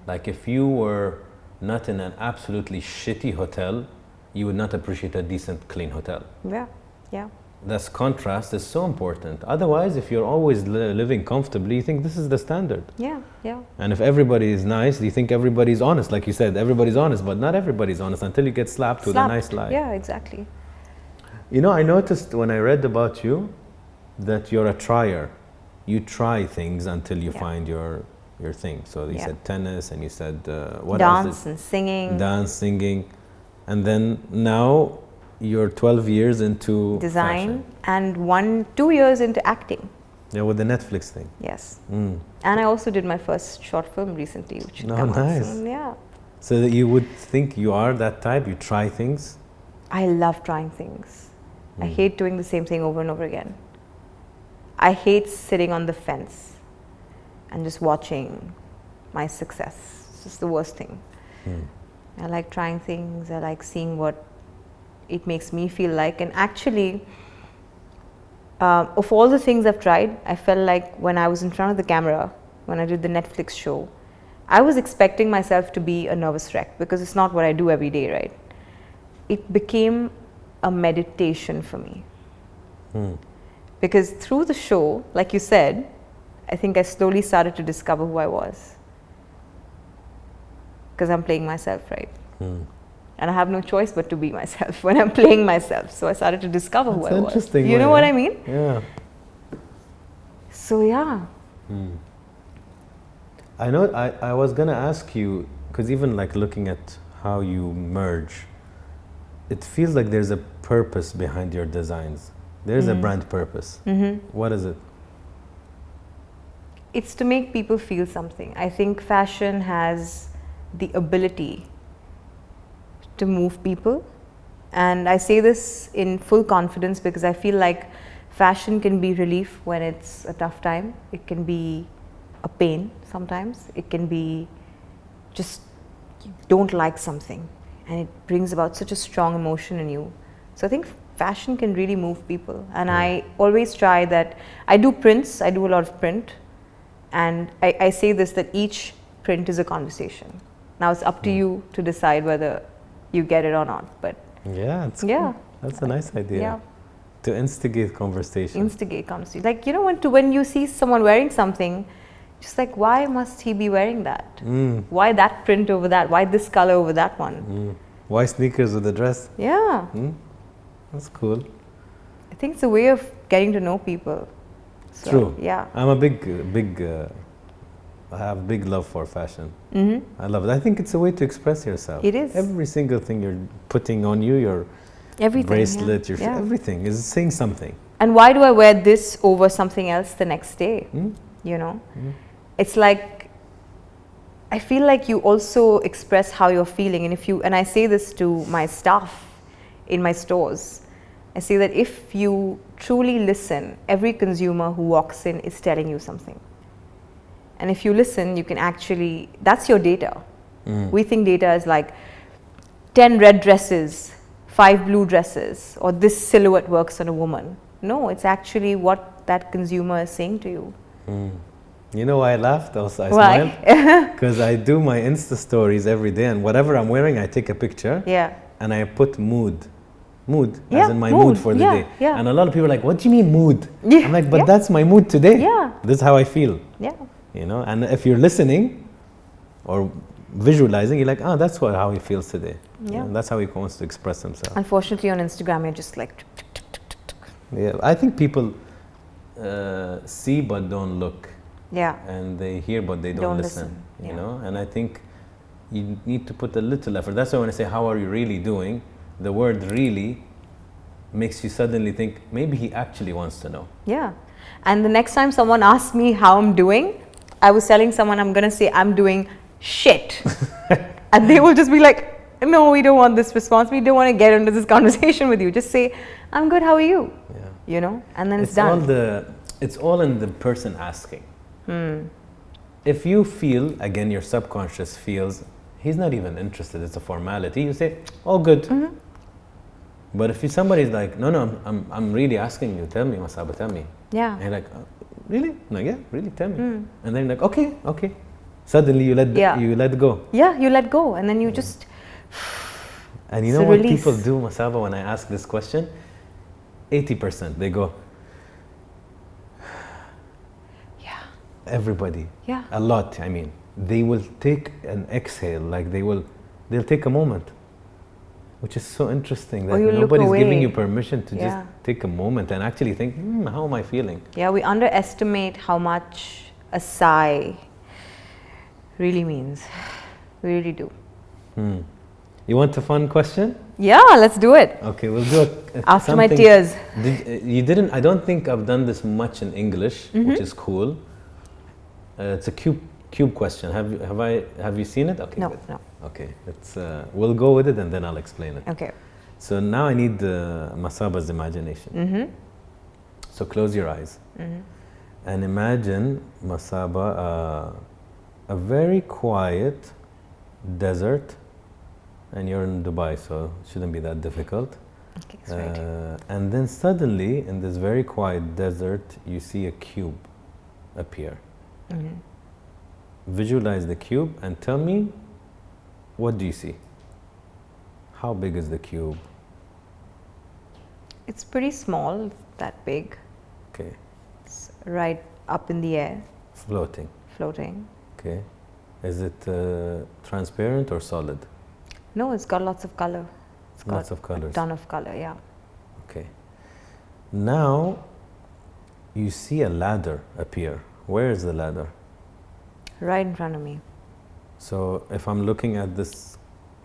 Like if you were not in an absolutely shitty hotel, you would not appreciate a decent, clean hotel. Yeah, yeah. This contrast is so important. Otherwise, if you're always living comfortably, you think this is the standard. Yeah, yeah. And if everybody is nice, you think everybody's honest. Like you said, everybody's honest, but not everybody's honest until you get slapped with a nice lie. Yeah, exactly. You know, I noticed when I read about you that you're a trier. You try things until you find your thing. So you said tennis, and you said what else? Dance and singing. Dance, singing, and then now you're 12 years into design fashion. And 2 years into acting. Yeah, with the Netflix thing. Yes. And I also did my first short film recently, which should come out soon. Yeah. So that you would think you are that type, you try things? I love trying things. I hate doing the same thing over and over again. I hate sitting on the fence and just watching my success. It's just the worst thing. I like trying things. I like seeing what it makes me feel like. And actually, of all the things I've tried, I felt like when I was in front of the camera, when I did the Netflix show, I was expecting myself to be a nervous wreck, because it's not what I do every day, right? It became a meditation for me. Because through the show, like you said, I think I slowly started to discover who I was. Because I'm playing myself, right? And I have no choice but to be myself when I'm playing myself. So I started to discover who I was. Interesting. You know what I mean? Yeah. So yeah. I know. I was gonna ask you, because even like looking at how you merge, it feels like there's a purpose behind your designs. There's a brand purpose. What is it? It's to make people feel something. I think fashion has the ability to move people, and I say this in full confidence because I feel like fashion can be relief when it's a tough time. It can be a pain sometimes. It can be just you don't like something and it brings about such a strong emotion in you. So I think fashion can really move people, and I always try that. I do prints, I do a lot of print, and I say this, that each print is a conversation. Now it's up to you to decide whether you get it or not. But Yeah, it's yeah, cool. That's a nice idea. yeah, To instigate conversation. instigate conversation. Like, you know, when you see someone wearing something, just like, why must he be wearing that? Mm. Why that print over that? Why this color over that one? Mm. Why sneakers with a dress? Yeah, Mm. That's cool. I think it's a way of getting to know people. So, True. Yeah. I'm a I have big love for fashion. Mm-hmm. I love it. I think it's a way to express yourself. It is. Every single thing you're putting on you, your Everything. bracelet, yeah. your Yeah. everything is saying something. And why do I wear this over something else the next day? Mm? You know, Mm. it's like, I feel like you also express how you're feeling. And I say this to my staff in my stores, I say that if you truly listen, every consumer who walks in is telling you something. And if you listen, you can actually, that's your data. Mm. We think data is like 10 red dresses, 5 blue dresses, or this silhouette works on a woman. No, it's actually what that consumer is saying to you. Mm. You know why I laughed? Also, I Why? smiled because I do my Insta stories every day, and whatever I'm wearing, I take a picture Yeah. and I put mood, Yeah, as in my mood for the yeah, day. yeah. And a lot of people are like, "What do you mean mood?" Yeah, I'm like, "But yeah. that's my mood today. Yeah. This is how I feel." Yeah. You know, and if you're listening or visualizing, you're like, "Oh, that's how he feels today." You Yeah. know, that's how he wants to express himself. Unfortunately, on Instagram, you're just like, Yeah, I think people see but don't look. yeah, And they hear but they don't, Don't listen, listen, you yeah. know. And I think you need to put a little effort. That's why when I say how are you really doing, the word really makes you suddenly think maybe he actually wants to know. yeah. And the next time someone asks me how I'm doing, I was telling someone I'm going to say I'm doing shit. And they will just be like, no, we don't want this response. We don't want to get into this conversation with you. Just say, I'm good, how are you? Yeah, You know, and then it's all done. it's all in the person asking. If you feel, again, your subconscious feels he's not even interested, it's a formality, you say, oh, good. But if somebody's like, no, I'm really asking you, tell me, Masaba, tell me. Yeah. And you're like, really? No, yeah, really, tell me. And then you're like, okay. Suddenly you let go. Yeah, you let go and then you just. And you It's know a what release. people do, Masaba, when I ask this question? 80%, they go, Yeah. everybody. Yeah. A lot, I mean. They will take an exhale, like they'll take a moment. Which is so interesting that Or you look nobody's giving away. you permission to just Yeah. take a moment and actually think, how am I feeling? Yeah, we underestimate how much a sigh really means. We really do. You want a fun question? Yeah, let's do it. Okay, we'll do it. After my tears. I don't think I've done this much in English, which is cool. It's a cube question. Have you seen it? Okay. No, good. no. Okay, we'll go with it and then I'll explain it. Okay. So now I need Masaba's imagination. So close your eyes and imagine, Masaba, a very quiet desert, and you're in Dubai, so it shouldn't be that difficult. Okay, straight. And then suddenly, in this very quiet desert, you see a cube appear. Visualize the cube and tell me, what do you see? How big is the cube? It's pretty small, that big. Okay, It's right up in the air, floating. floating. Okay, is it transparent or solid? No, it's got lots of color. It's got Lots of colors. a ton of color, yeah. Okay. Now you see a ladder appear. Where is the ladder? Right in front of me. So if I'm looking at this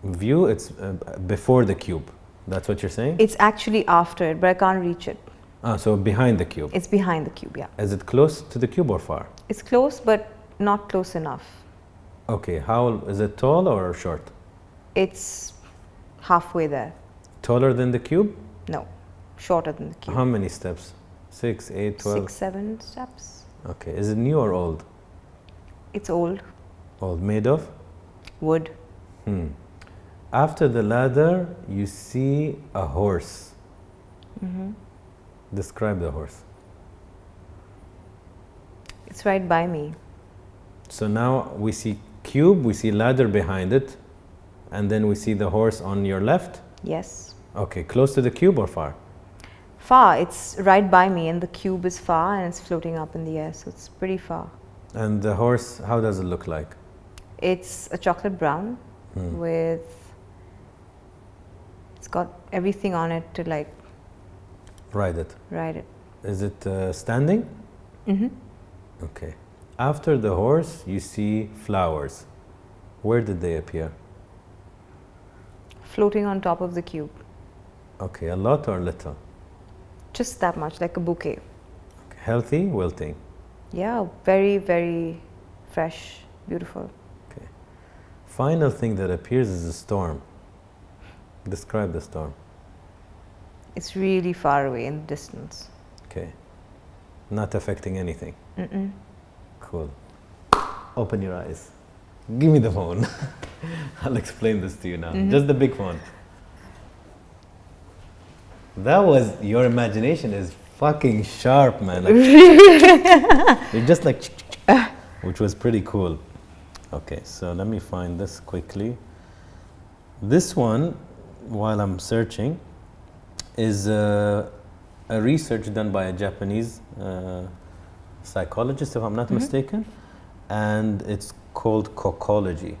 view, it's before the cube. That's what you're saying? It's actually after it, but I can't reach it. So behind the cube. It's behind the cube, yeah. Is it close to the cube or far? It's close, but not close enough. Okay, how is it, tall or short? It's halfway there. Taller than the cube? No, shorter than the cube. How many steps? 6, 8, 12? 6, 7 steps. Okay, is it new or old? It's old. Old, made of? Wood. After the ladder, you see a horse. Describe the horse. It's right by me. So now we see cube, we see ladder behind it, and then we see the horse on your left. Yes. Okay, close to the cube or far? Far. It's right by me, and the cube is far, and it's floating up in the air, so it's pretty far. And the horse, how does it look like? It's a chocolate brown with. It's got everything on it to like. Ride it. Ride it. Is it standing? Mm-hmm. Okay. After the horse, you see flowers. Where did they appear? Floating on top of the cube. Okay, a lot or little? Just that much, like a bouquet. Okay. Healthy, wilting. Yeah, very, very fresh, beautiful. Okay. Final thing that appears is a storm. Describe the storm. It's really far away in the distance. Okay. Not affecting anything. Mm-mm. Cool. Open your eyes. Give me the phone. I'll explain this to you now. Just the big phone. That was, your imagination is fucking sharp, man. Like, you're just like, which was pretty cool. Okay, so let me find this quickly. This one, while I'm searching, is a research done by a Japanese psychologist, if I'm not mistaken, and it's called cocology.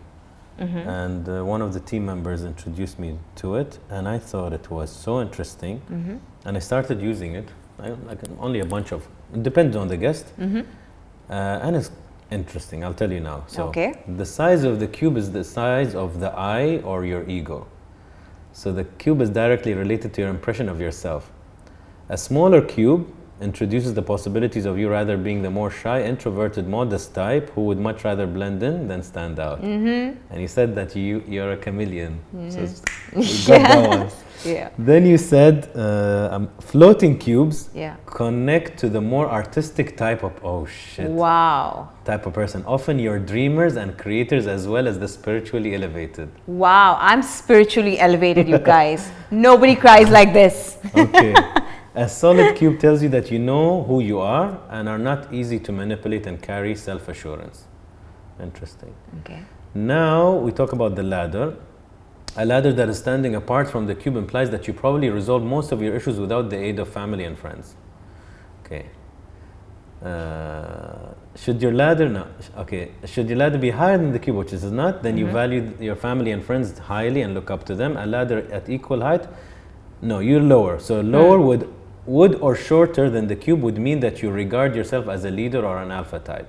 And one of the team members introduced me to it, and I thought it was so interesting, and I started using it. Like only a bunch of, it depends on the guest, and it's interesting. I'll tell you now. So the size of the cube is the size of the I or your ego. So the cube is directly related to your impression of yourself. A smaller cube introduces the possibilities of you rather being the more shy, introverted, modest type who would much rather blend in than stand out. And you said that you're a chameleon. So you got that one. Yeah. Then you said floating cubes Yeah. connect to the more artistic type of, oh shit, Wow. type of person. Often you're dreamers and creators as well as the spiritually elevated. Wow, I'm spiritually elevated, you guys. Nobody cries like this. Okay. A solid cube tells you that you know who you are and are not easy to manipulate and carry self-assurance. Interesting. Okay. Now we talk about the ladder. A ladder that is standing apart from the cube implies that you probably resolve most of your issues without the aid of family and friends. Okay. Should your ladder should your ladder be higher than the cube, which it is not, then you value your family and friends highly and look up to them. A ladder at equal height, no, you're lower. So lower would or shorter than the cube would mean that you regard yourself as a leader or an alpha type.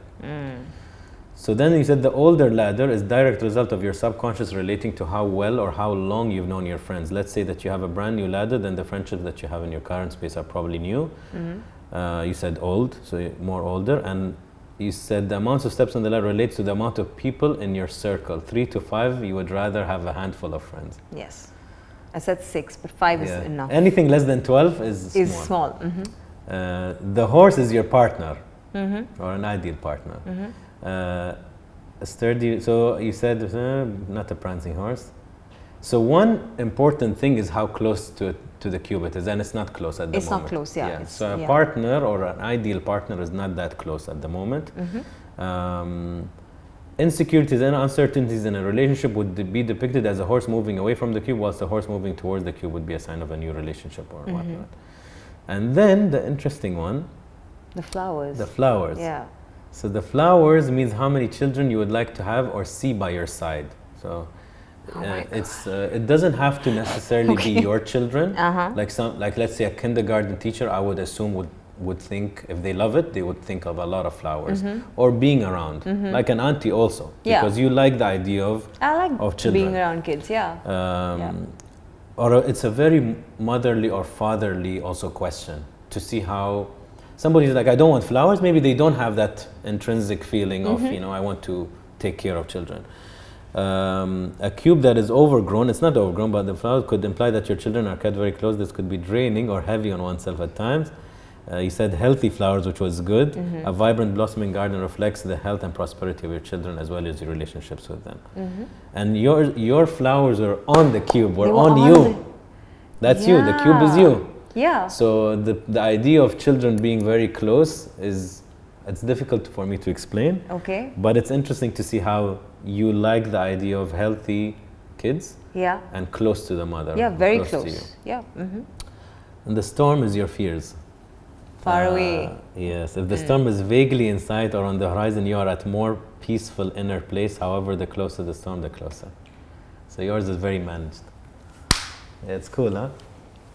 So then you said the older ladder is direct result of your subconscious relating to how well or how long you've known your friends. Let's say that you have a brand new ladder, then the friendships that you have in your current space are probably new. You said old, so you're more older, and you said the amounts of steps on the ladder relates to the amount of people in your circle. 3 to 5, you would rather have a handful of friends. Yes. I said 6, but 5 is enough. Anything less than 12 is small. The horse is your partner, or an ideal partner. Sturdy, so you said not a prancing horse. So one important thing is how close to the cube it is, and it's not close at the moment. It's not close, yeah. So a partner or an ideal partner is not that close at the moment. Insecurities and uncertainties in a relationship would be depicted as a horse moving away from the cube, whilst a horse moving towards the cube would be a sign of a new relationship or whatnot. And then the interesting one, the flowers. The flowers. Yeah. So the flowers means how many children you would like to have or see by your side. So it doesn't have to necessarily be your children. Like let's say a kindergarten teacher, I would assume would think, if they love it, they would think of a lot of flowers or being around, like an auntie also, because you like the idea of children. Being around kids, Or it's a very motherly or fatherly also question to see how somebody's like, I don't want flowers. Maybe they don't have that intrinsic feeling of, I want to take care of children. A cube that is overgrown, it's not overgrown, but the flowers could imply that your children are kept very close. This could be draining or heavy on oneself at times. You said healthy flowers, which was good. A vibrant blossoming garden reflects the health and prosperity of your children as well as your relationships with them. And your flowers are on the cube, were on you. That's you, the cube is you. Yeah. So the idea of children being very close it's difficult for me to explain. Okay. But it's interesting to see how you like the idea of healthy kids Yeah. and close to the mother. Yeah, very to you. close. Yeah. Mm-hmm. And the storm is your fears. Far away. Yes, if the storm is vaguely in sight or on the horizon, you are at more peaceful inner place. However, the closer the storm, the closer. So yours is very managed. Yeah, it's cool, huh?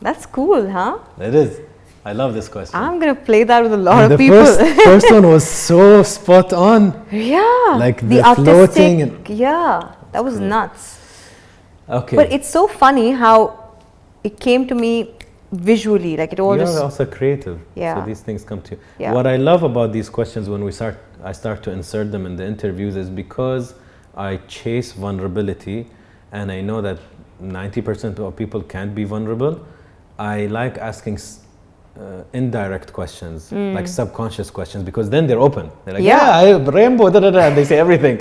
That's cool, huh? It is. I love this question. I'm going to play that with a lot And of the people. first one was so spot on. Yeah. Like the the floating and yeah, that was cool. nuts. Okay. But it's so funny how it came to me visually, like it all You're just. also creative. Yeah. So these things come to you. Yeah. What I love about these questions when I start to insert them in the interviews is because I chase vulnerability and I know that 90% of people can't be vulnerable. I like asking indirect questions, like subconscious questions, because then they're open. They're like, yeah, rainbow, da, da, da, and they say everything.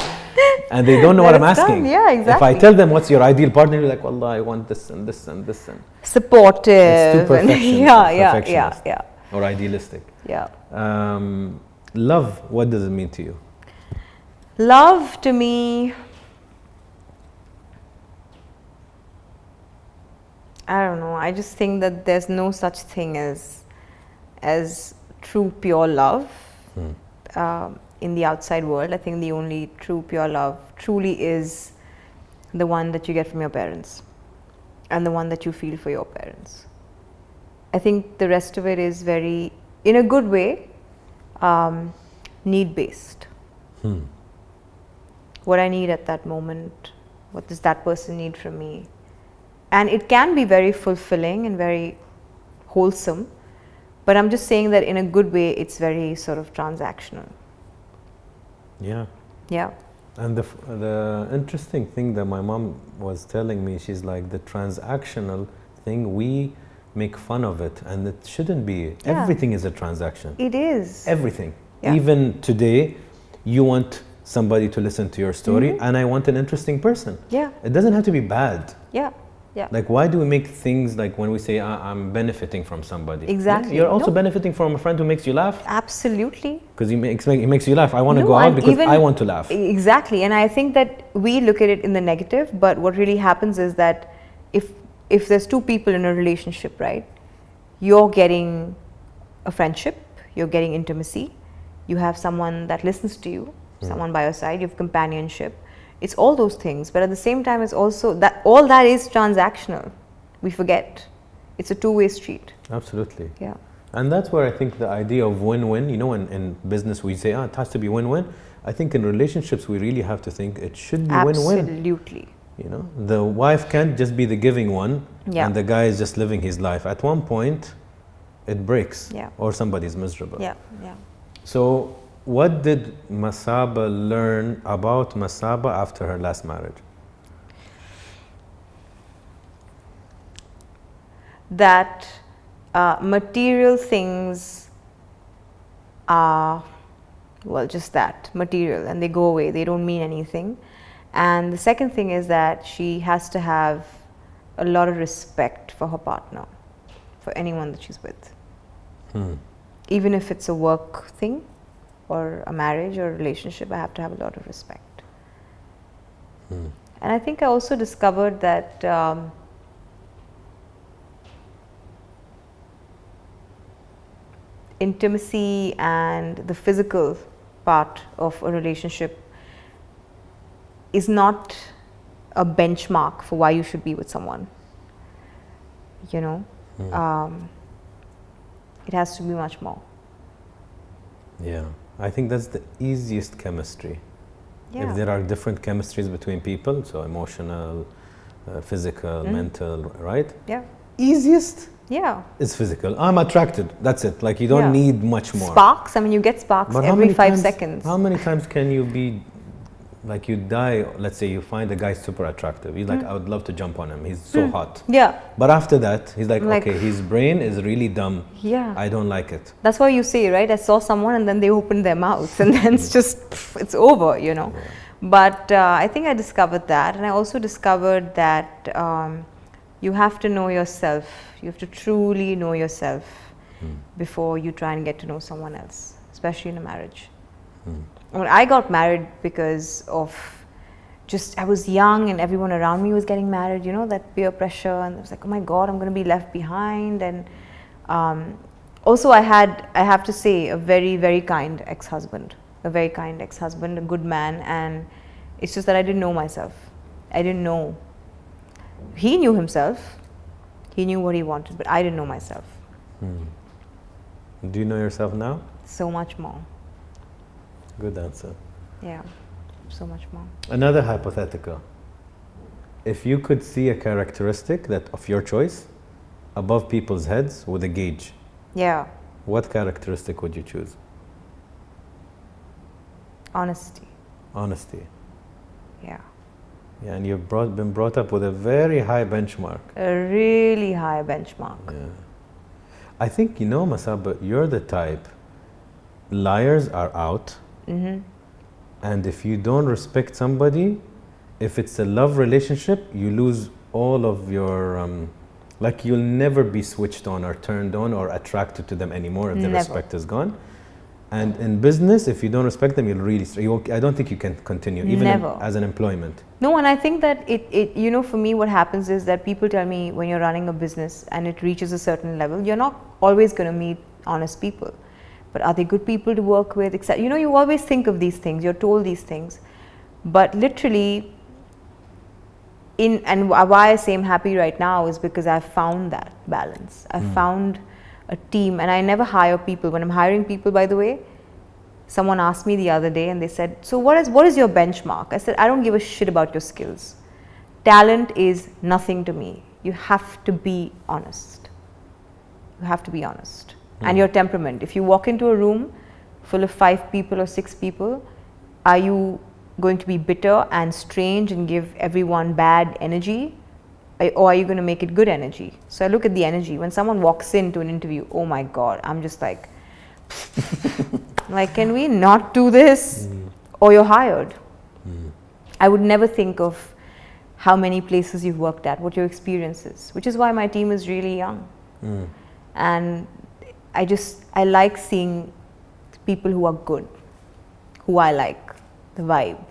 And they don't know what I'm asking. Yeah, exactly. If I tell them what's your ideal partner, you're like, wallah, I want this and this and this. And Supportive. it's too perfectionist, Yeah. or idealistic. Yeah. Love, what does it mean to you? Love to me, I don't know. I just think that there's no such thing as true pure love in the outside world. I think the only true pure love truly is the one that you get from your parents and the one that you feel for your parents. I think the rest of it is very, in a good way, need-based. What I need at that moment, what does that person need from me? And it can be very fulfilling and very wholesome, but I'm just saying that in a good way, it's very sort of transactional. Yeah. Yeah. And the interesting thing that my mom was telling me, she's like, the transactional thing, we make fun of it, and it shouldn't be. Yeah. Everything is a transaction. It is. Everything. Yeah. Even today, you want somebody to listen to your story, and I want an interesting person. Yeah. It doesn't have to be bad. Yeah. Yeah. Like, why do we make things like when we say, I'm benefiting from somebody? Exactly. You're also No. benefiting from a friend who makes you laugh. Absolutely. Because he makes you laugh. I want to No, go out and because even- I want to laugh. Exactly. And I think that we look at it in the negative, but what really happens is that if there's two people in a relationship, right, you're getting a friendship, you're getting intimacy, you have someone that listens to you, someone by your side, you have companionship. It's all those things, but at the same time, it's also that all that is transactional. We forget. It's a two-way street. Absolutely. Yeah. And that's where I think the idea of win-win, you know, in business we say, it has to be win-win. I think in relationships we really have to think it should be win-win. Absolutely. You know, the wife can't just be the giving one, Yeah. and the guy is just living his life. At one point, it breaks, Yeah. or somebody's miserable. Yeah. Yeah. So, what did Masaba learn about Masaba after her last marriage? That material things are, well, just that, material, and they go away, they don't mean anything. And the second thing is that she has to have a lot of respect for her partner, for anyone that she's with. Even if it's a work thing or a marriage or a relationship, I have to have a lot of respect. And I think I also discovered that intimacy and the physical part of a relationship is not a benchmark for why you should be with someone. You know, it has to be much more. Yeah, I think that's the easiest chemistry. Yeah. If there are different chemistries between people, so emotional, physical, mental, right? Yeah. Easiest Yeah. is physical. I'm attracted. That's it. Like, you don't Yeah. need much more. Sparks. I mean, you get sparks But how every many 5 times- seconds. How many times can you be, like, you die, let's say you find a guy super attractive. You're like, I would love to jump on him. He's so hot. Yeah. But after that, he's like, Like- okay, his brain is really dumb. Yeah. I don't like it. That's why you say, right? I saw someone and then they opened their mouths and then it's just, it's over, you know. But I think I discovered that, and I also discovered that you have to know yourself. You have to truly know yourself before you try and get to know someone else, especially in a marriage. I mean, I got married because of I was young and everyone around me was getting married, you know, that peer pressure, and I was like, oh my God, I'm going to be left behind. And also I have to say, a very, very kind ex-husband, a good man, and it's just that I didn't know myself. I didn't know. He knew himself, he knew what he wanted, but I didn't know myself. Do you know yourself now? So much more. Good answer. Yeah, so much more. Another hypothetical. If you could see a characteristic that of your choice above people's heads with a gauge, yeah, what characteristic would you choose? Honesty. Honesty. Yeah. Yeah, and you've been brought up with a very high benchmark. A really high benchmark. Yeah. I think, you know, Masaba, you're the type, liars are out. And if you don't respect somebody, if it's a love relationship, you lose all of your, like you'll never be switched on or turned on or attracted to them anymore if the respect is gone. And in business, if you don't respect them, I don't think you can continue, even as an employment. No, and I think that you know, for me, what happens is that people tell me when you're running a business and it reaches a certain level, you're not always going to meet honest people. But are they good people to work with, etc.? You know, you always think of these things, you're told these things. But literally, and why I say I'm happy right now is because I've found that balance. I've found a team, and I never hire people. When I'm hiring people, by the way, someone asked me the other day and they said, so what is your benchmark? I said, I don't give a shit about your skills. Talent is nothing to me. You have to be honest. You have to be honest. And your temperament. If you walk into a room full of 5 people or 6 people, are you going to be bitter and strange and give everyone bad energy? Or are you going to make it good energy? So I look at the energy. When someone walks into an interview, oh my God, I'm just like, like, can we not do this? Or you're hired. I would never think of how many places you've worked at, what your experience is, which is why my team is really young. And I like seeing people who are good, who I like, the vibe.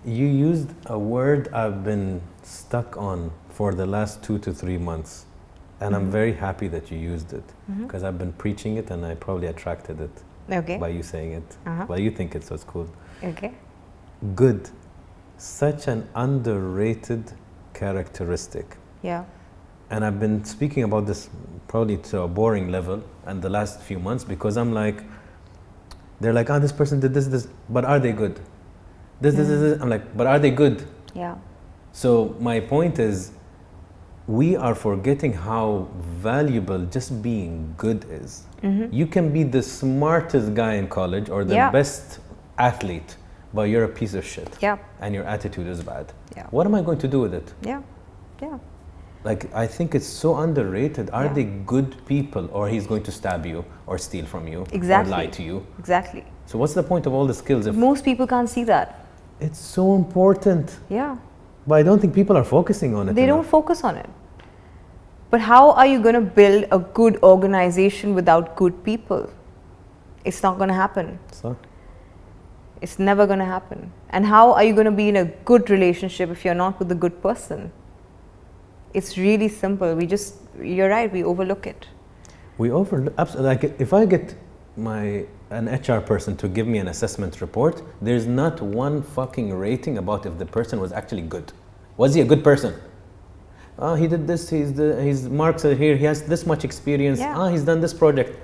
You used a word I've been stuck on for the last 2 to 3 months. And I'm very happy that you used it, because I've been preaching it and I probably attracted it by you saying it. Well, you think it, so it's cool. Okay. Good. Such an underrated characteristic. Yeah. And I've been speaking about this probably to a boring level in the last few months, because I'm like, they're like, oh, this person did this, but are they good? This. I'm like, but are they good? Yeah. So my point is, we are forgetting how valuable just being good is. You can be the smartest guy in college or the best athlete, but you're a piece of shit. Yeah. And your attitude is bad. Yeah. What am I going to do with it? Yeah. Yeah. Like, I think it's so underrated. Are they good people, or he's going to stab you or steal from you or lie to you? Exactly. So what's the point of all the skills if most people can't see that? It's so important. Yeah. But I don't think people are focusing on it. They don't focus on it. But how are you going to build a good organization without good people? It's not going to happen. So? It's never going to happen. And how are you going to be in a good relationship if you're not with a good person? It's really simple. You're right, we overlook it. We overlook, absolutely. Like, if I get an HR person to give me an assessment report, there's not one fucking rating about if the person was actually good. Was he a good person? He did this, his marks are here, he has this much experience, he's done this project.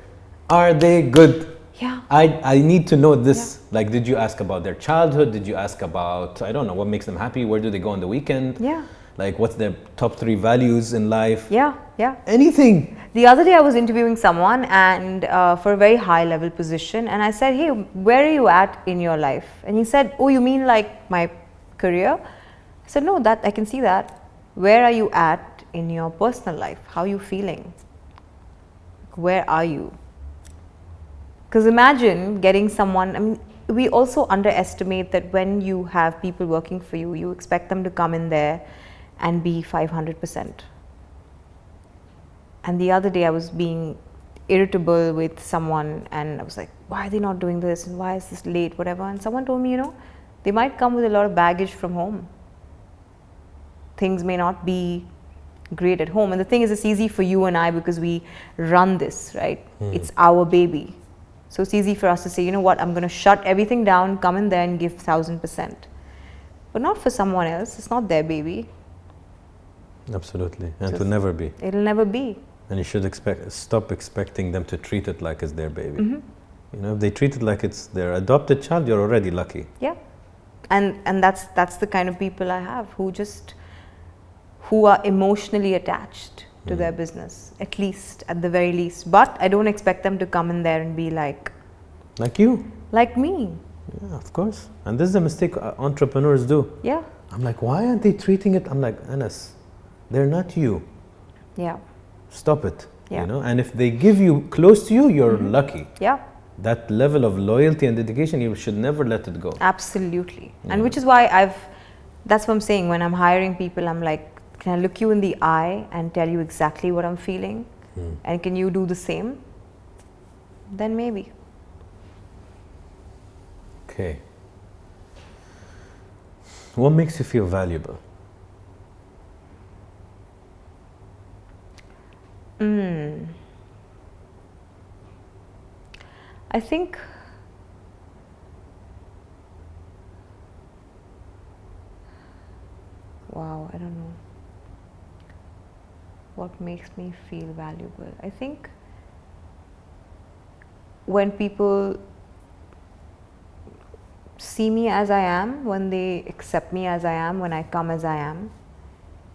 Are they good? Yeah. I need to know this. Yeah. Like, did you ask about their childhood? Did you ask about, I don't know, what makes them happy? Where do they go on the weekend? Yeah. Like, what's their top 3 values in life? Yeah, yeah. Anything. The other day I was interviewing someone and for a very high level position, and I said, hey, where are you at in your life? And he said, oh, you mean like my career? I said, no, that I can see that. Where are you at in your personal life? How are you feeling? Where are you? Because imagine getting someone, I mean, we also underestimate that when you have people working for you, you expect them to come in there and be 500%. And the other day I was being irritable with someone and I was like, why are they not doing this and why is this late, whatever. And someone told me, you know, they might come with a lot of baggage from home. Things may not be great at home. And the thing is, it's easy for you and I because we run this, right? It's our baby. So it's easy for us to say, you know what, I'm going to shut everything down, come in there and give 1000%. But not for someone else. It's not their baby. Absolutely. And it will never be. It'll never be. And you should stop expecting them to treat it like it's their baby. You know, if they treat it like it's their adopted child, you're already lucky. Yeah. And that's the kind of people I have who are emotionally attached to their business, at the very least. But I don't expect them to come in there and be like you. Like me. Yeah, of course. And this is a mistake entrepreneurs do. Yeah. I'm like, why aren't they treating it? I'm like, Anas, they're not you. Yeah. Stop it. Yeah. You know, and if they give you close to you, you're lucky. Yeah. That level of loyalty and dedication, you should never let it go. Absolutely. And which is why that's what I'm saying, when I'm hiring people, I'm like, can I look you in the eye and tell you exactly what I'm feeling? And can you do the same? Then maybe. Okay. What makes you feel valuable? I think I don't know what makes me feel valuable. I think when people see me as I am, when they accept me as I am, when I come as I am,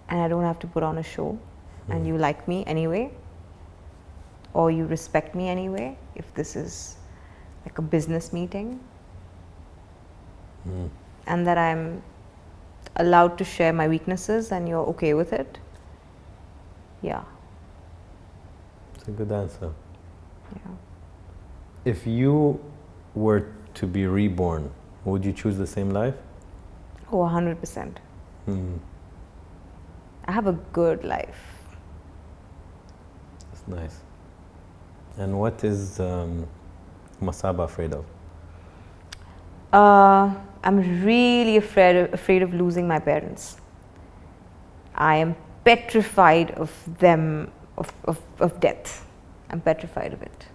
and I don't have to put on a show, and you like me anyway, or you respect me anyway, if this is like a business meeting, and that I'm allowed to share my weaknesses and you're okay with it. Yeah. It's a good answer. Yeah. If you were to be reborn, would you choose the same life? Oh, 100%. I have a good life. That's nice. And what is Masaba afraid of? I'm really afraid of losing my parents. I am petrified of them, of death. I'm petrified of it.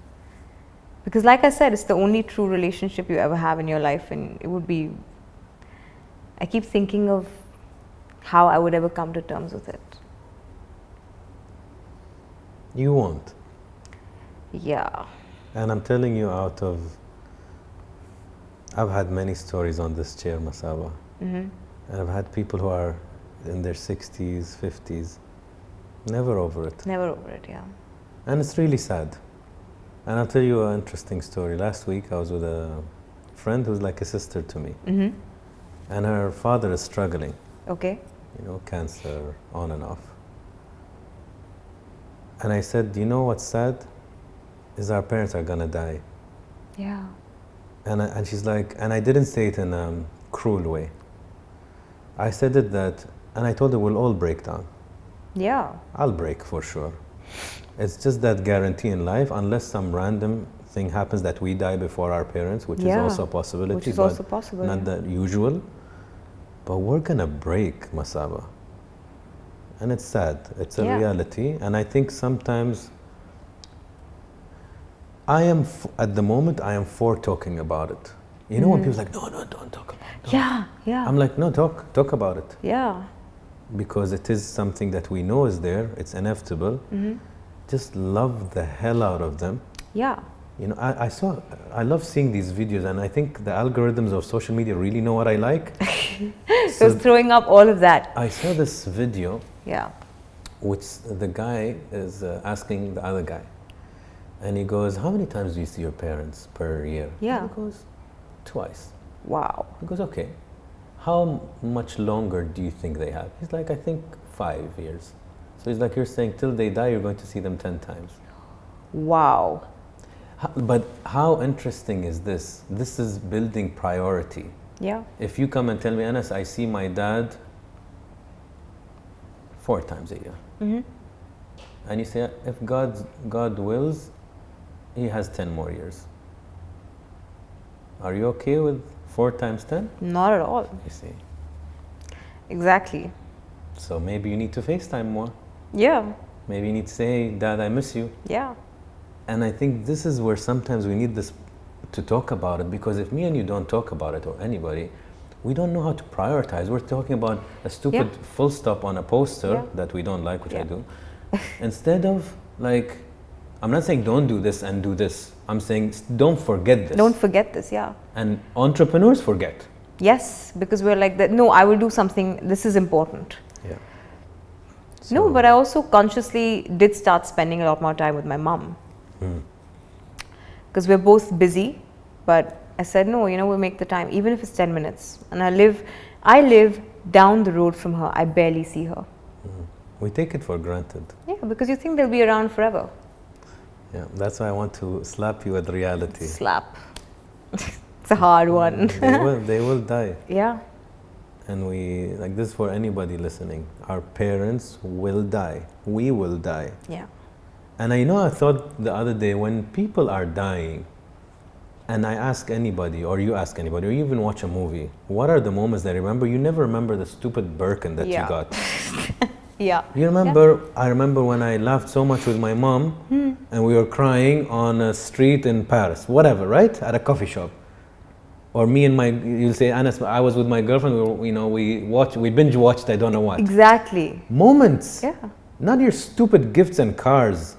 Because like I said, it's the only true relationship you ever have in your life, and it would be, I keep thinking of how I would ever come to terms with it. You won't. Yeah. And I'm telling you I've had many stories on this chair, Masaba. And I've had people who are in their 60s, 50s, never over it. Never over it, yeah. And it's really sad. And I'll tell you an interesting story. Last week I was with a friend who's like a sister to me. And her father is struggling. Okay. You know, cancer, on and off. And I said, you know what's sad? Is our parents are gonna die. Yeah. And she's like, and I didn't say it in a cruel way. I said it and I told her we'll all break down. Yeah. I'll break for sure. It's just that guarantee in life, unless some random thing happens that we die before our parents, which is also a possibility. Which is also possible. Not that usual. But we're gonna break, Masaba. And it's sad. It's a reality. And I think sometimes at the moment, I am for talking about it. You know, when people's like, no, don't talk about it. Yeah, yeah. I'm like, no, talk about it. Yeah. Because it is something that we know is there. It's inevitable. Just love the hell out of them. Yeah. You know, I love seeing these videos, and I think the algorithms of social media really know what I like. So it's throwing up all of that. I saw this video. Yeah. Which the guy is asking the other guy. And he goes, how many times do you see your parents per year? Yeah. And he goes, twice. Wow. He goes, okay. How much longer do you think they have? He's like, I think 5 years. So he's like, you're saying till they die, you're going to see them 10 times. Wow. But how interesting is this? This is building priority. Yeah. If you come and tell me, Anas, I see my dad 4 times a year. And you say, if God wills, he has 10 more years. Are you okay with 4 times 10? Not at all. You see. Exactly. So maybe you need to FaceTime more. Yeah. Maybe you need to say, Dad, I miss you. Yeah. And I think this is where sometimes we need this to talk about it, because if me and you don't talk about it, or anybody, we don't know how to prioritize. We're talking about a stupid full stop on a poster that we don't like, which I do. Instead of like, I'm not saying don't do this and do this. I'm saying don't forget this. Don't forget this, yeah. And entrepreneurs forget. Yes, because we're like that. No, I will do something. This is important. Yeah. No, but I also consciously did start spending a lot more time with my mom. Because we're both busy, but I said, no, you know, we'll make the time, even if it's 10 minutes. And I live down the road from her. I barely see her. We take it for granted. Yeah, because you think they'll be around forever. Yeah, that's why I want to slap you with reality. Slap. It's a hard one. They will die. Yeah. And we, like this for anybody listening, our parents will die. We will die. Yeah. And I thought the other day, when people are dying, and I ask anybody, or you ask anybody, or you even watch a movie, what are the moments that you remember? You never remember the stupid Birkin that you got. Yeah. You remember, I remember when I laughed so much with my mom, and we were crying on a street in Paris, whatever, right? At a coffee shop. Or me and you'll say, Anas, I was with my girlfriend, we binge watched, I don't know what. Exactly. Moments. Yeah. Not your stupid gifts and cars.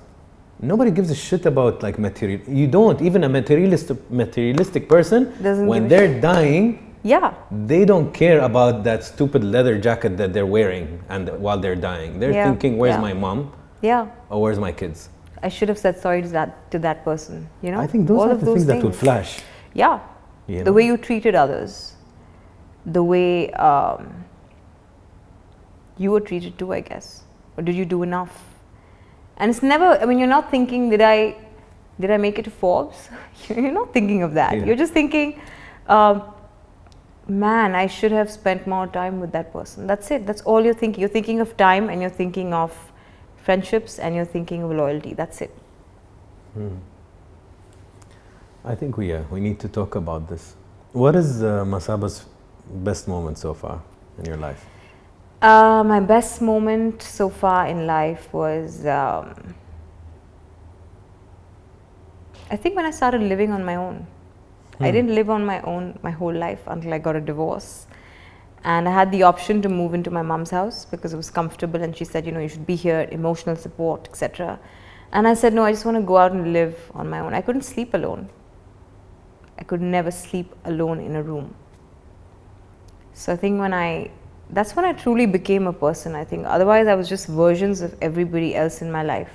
Nobody gives a shit about like material. You don't. Even a materialistic person, when they're dying, they don't care about that stupid leather jacket that they're wearing and while they're dying. They're thinking, where's my mom? Yeah. Or where's my kids? I should have said sorry to that person, you know? I think those are the things that would flash. Yeah. The way you treated others, the way you were treated too, I guess. Or did you do enough? And it's never, I mean, you're not thinking, did I make it to Forbes? You're not thinking of that. You're just thinking, man, I should have spent more time with that person. That's it. That's all you're thinking. You're thinking of time, and you're thinking of friendships, and you're thinking of loyalty. That's it. I think we need to talk about this. What is Masaba's best moment so far in your life? My best moment so far in life was, I think when I started living on my own. I didn't live on my own my whole life until I got a divorce. And I had the option to move into my mom's house because it was comfortable, and she said, you know, you should be here, emotional support, etc. And I said, no, I just want to go out and live on my own. I couldn't sleep alone. I could never sleep alone in a room. So I think that's when I truly became a person, I think. Otherwise, I was just versions of everybody else in my life.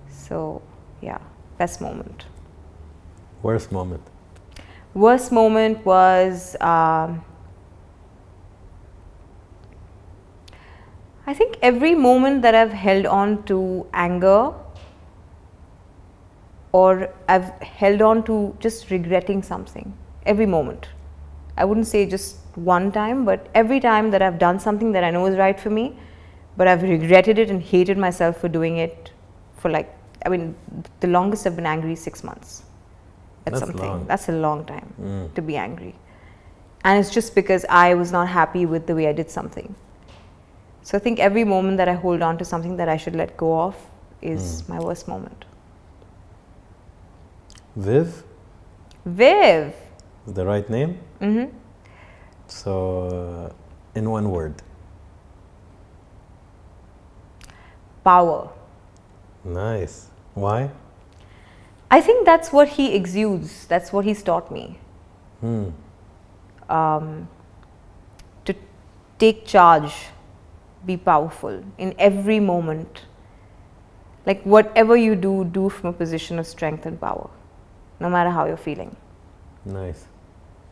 So, yeah, best moment. Worst moment? Worst moment was, I think every moment that I've held on to anger, or I've held on to just regretting something. Every moment. I wouldn't say just one time, but every time that I've done something that I know is right for me, but I've regretted it and hated myself for doing it for the longest I've been angry 6 months at something. Long. That's a long time to be angry. And it's just because I was not happy with the way I did something. So I think every moment that I hold on to something that I should let go of is my worst moment. Viv? Viv! Is the right name? Mm-hmm. So, in one word. Power. Nice. Why? I think that's what he exudes. That's what he's taught me. To take charge, be powerful in every moment. Like whatever you do, do from a position of strength and power, no matter how you're feeling. Nice.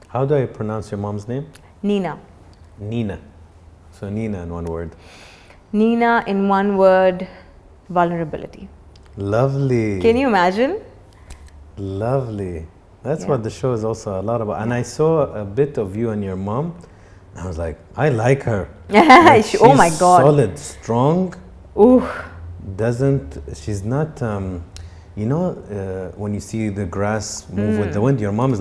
How do I pronounce your mom's name? Neena. Neena. So Neena in one word. Neena in one word, vulnerability. Lovely. Can you imagine? Lovely. That's what the show is also a lot about. And I saw a bit of you and your mom. I was like, I like her. Like, oh my God. Solid, strong. Ooh. She's not, You know, when you see the grass move with the wind, your mom is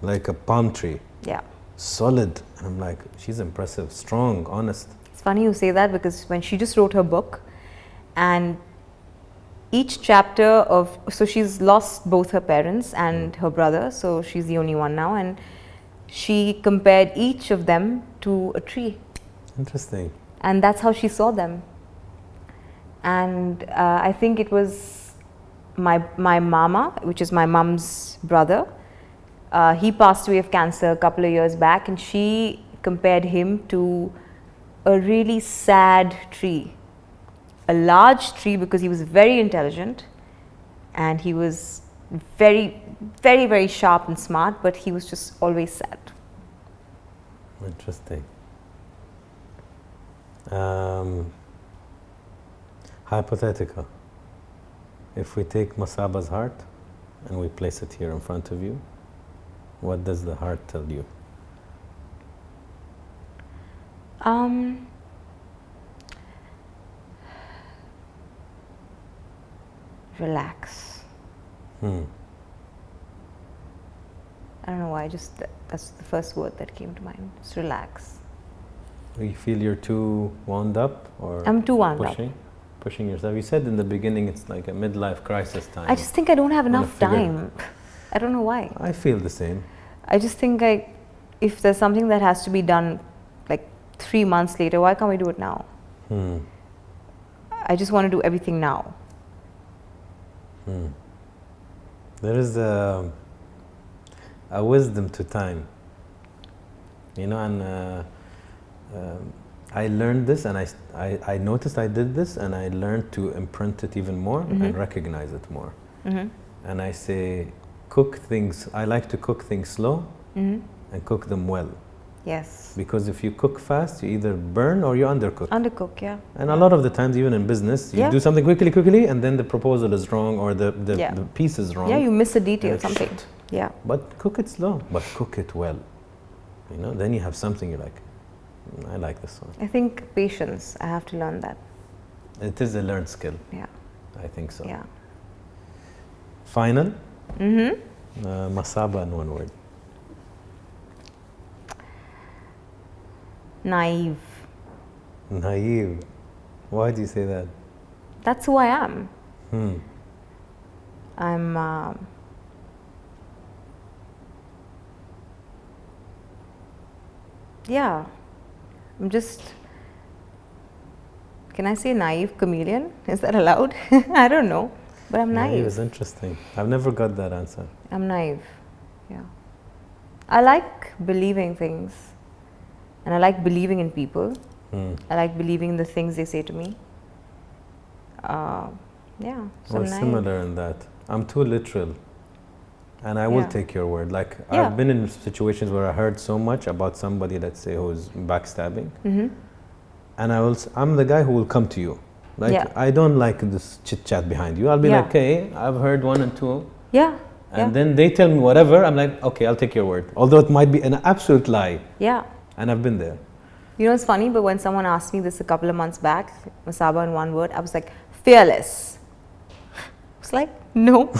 like a palm tree. Yeah. Solid. And I'm like, she's impressive, strong, honest. It's funny you say that because when she just wrote her book, and each chapter of, so she's lost both her parents and her brother, so she's the only one now, and she compared each of them to a tree. Interesting. And that's how she saw them. And I think it was my mama, which is my mom's brother. He passed away of cancer a couple of years back, and she compared him to a really sad tree. A large tree because he was very intelligent and he was very, very, very sharp and smart, but he was just always sad. Interesting. Hypothetical. If we take Masaba's heart and we place it here in front of you, what does the heart tell you? Relax. I don't know why, just that's the first word that came to mind. Just relax. You feel you're too wound up, or I'm too wound up. Pushing yourself. You said in the beginning it's like a midlife crisis time. I just think I don't have enough time. I don't know why. I feel the same. I just think if there's something that has to be done like 3 months later, why can't we do it now? I just want to do everything now. There is a wisdom to time, you know, and I learned this, and I noticed I did this, and I learned to imprint it even more and recognize it more. And I say, cook things. I like to cook things slow and cook them well. Yes. Because if you cook fast, you either burn or you undercook. Undercook, yeah. And a lot of the times, even in business, you do something quickly, and then the proposal is wrong, or the piece is wrong. Yeah, you miss a detail, something. Shit. Yeah. But cook it slow, but cook it well. You know, then you have something you're like, I like this one. I think patience, I have to learn that. It is a learned skill. Yeah. I think so. Yeah. Final? Masaba in one word. Naive. Naive. Why do you say that? That's who I am. I'm yeah, I'm just, can I say naive chameleon? Is that allowed? I don't know, but I'm naive. Naive is interesting. I've never got that answer. I'm naive, yeah. I like believing things, and I like believing in people. I like believing in the things they say to me. Yeah, so We're similar in that. I'm too literal, and I will take your word. Like, I've been in situations where I heard so much about somebody, let's say, who's backstabbing, and I'm the guy who will come to you. Like, I don't like this chit chat behind you. I'll be like, okay, I've heard 1 and 2. Yeah. And then they tell me whatever. I'm like, okay, I'll take your word, although it might be an absolute lie. Yeah. And I've been there. You know, it's funny, but when someone asked me this a couple of months back, Masaba in one word, I was like, fearless. I was like, no,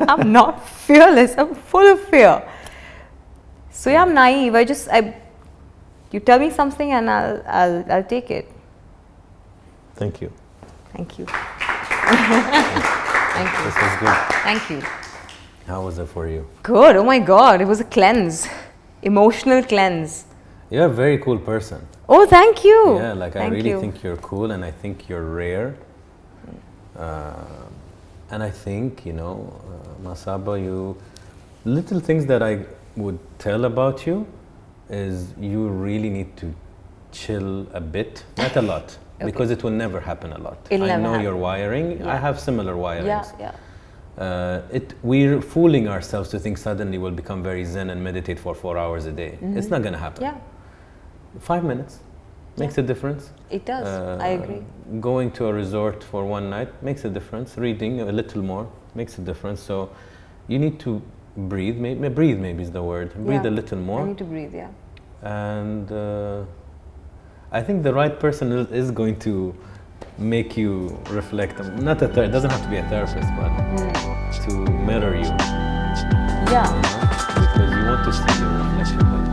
I'm not fearless. I'm full of fear. So yeah, I'm naive. You tell me something and I'll take it. Thank you. Thank you. Thank you. This was good. Thank you. How was it for you? Good. Oh my God, it was a cleanse, emotional cleanse. You're a very cool person. Oh, thank you. Yeah, like I really think you're cool, and I think you're rare. And I think, you know, Masaba, little things that I would tell about you is you really need to chill a bit, not a lot, because it will never happen a lot. I know your wiring. I have similar wirings. We're fooling ourselves to think suddenly we'll become very zen and meditate for 4 hours a day. It's not going to happen. 5 minutes makes a difference. It does. I agree. Going to a resort for one night makes a difference. Reading a little more makes a difference. So you need to breathe. Breathe maybe is the word. Breathe a little more. I need to breathe, yeah. And I think the right person is going to make you reflect. Not a it doesn't have to be a therapist, but to mirror you. Yeah. You know? Because you want to see your reflection.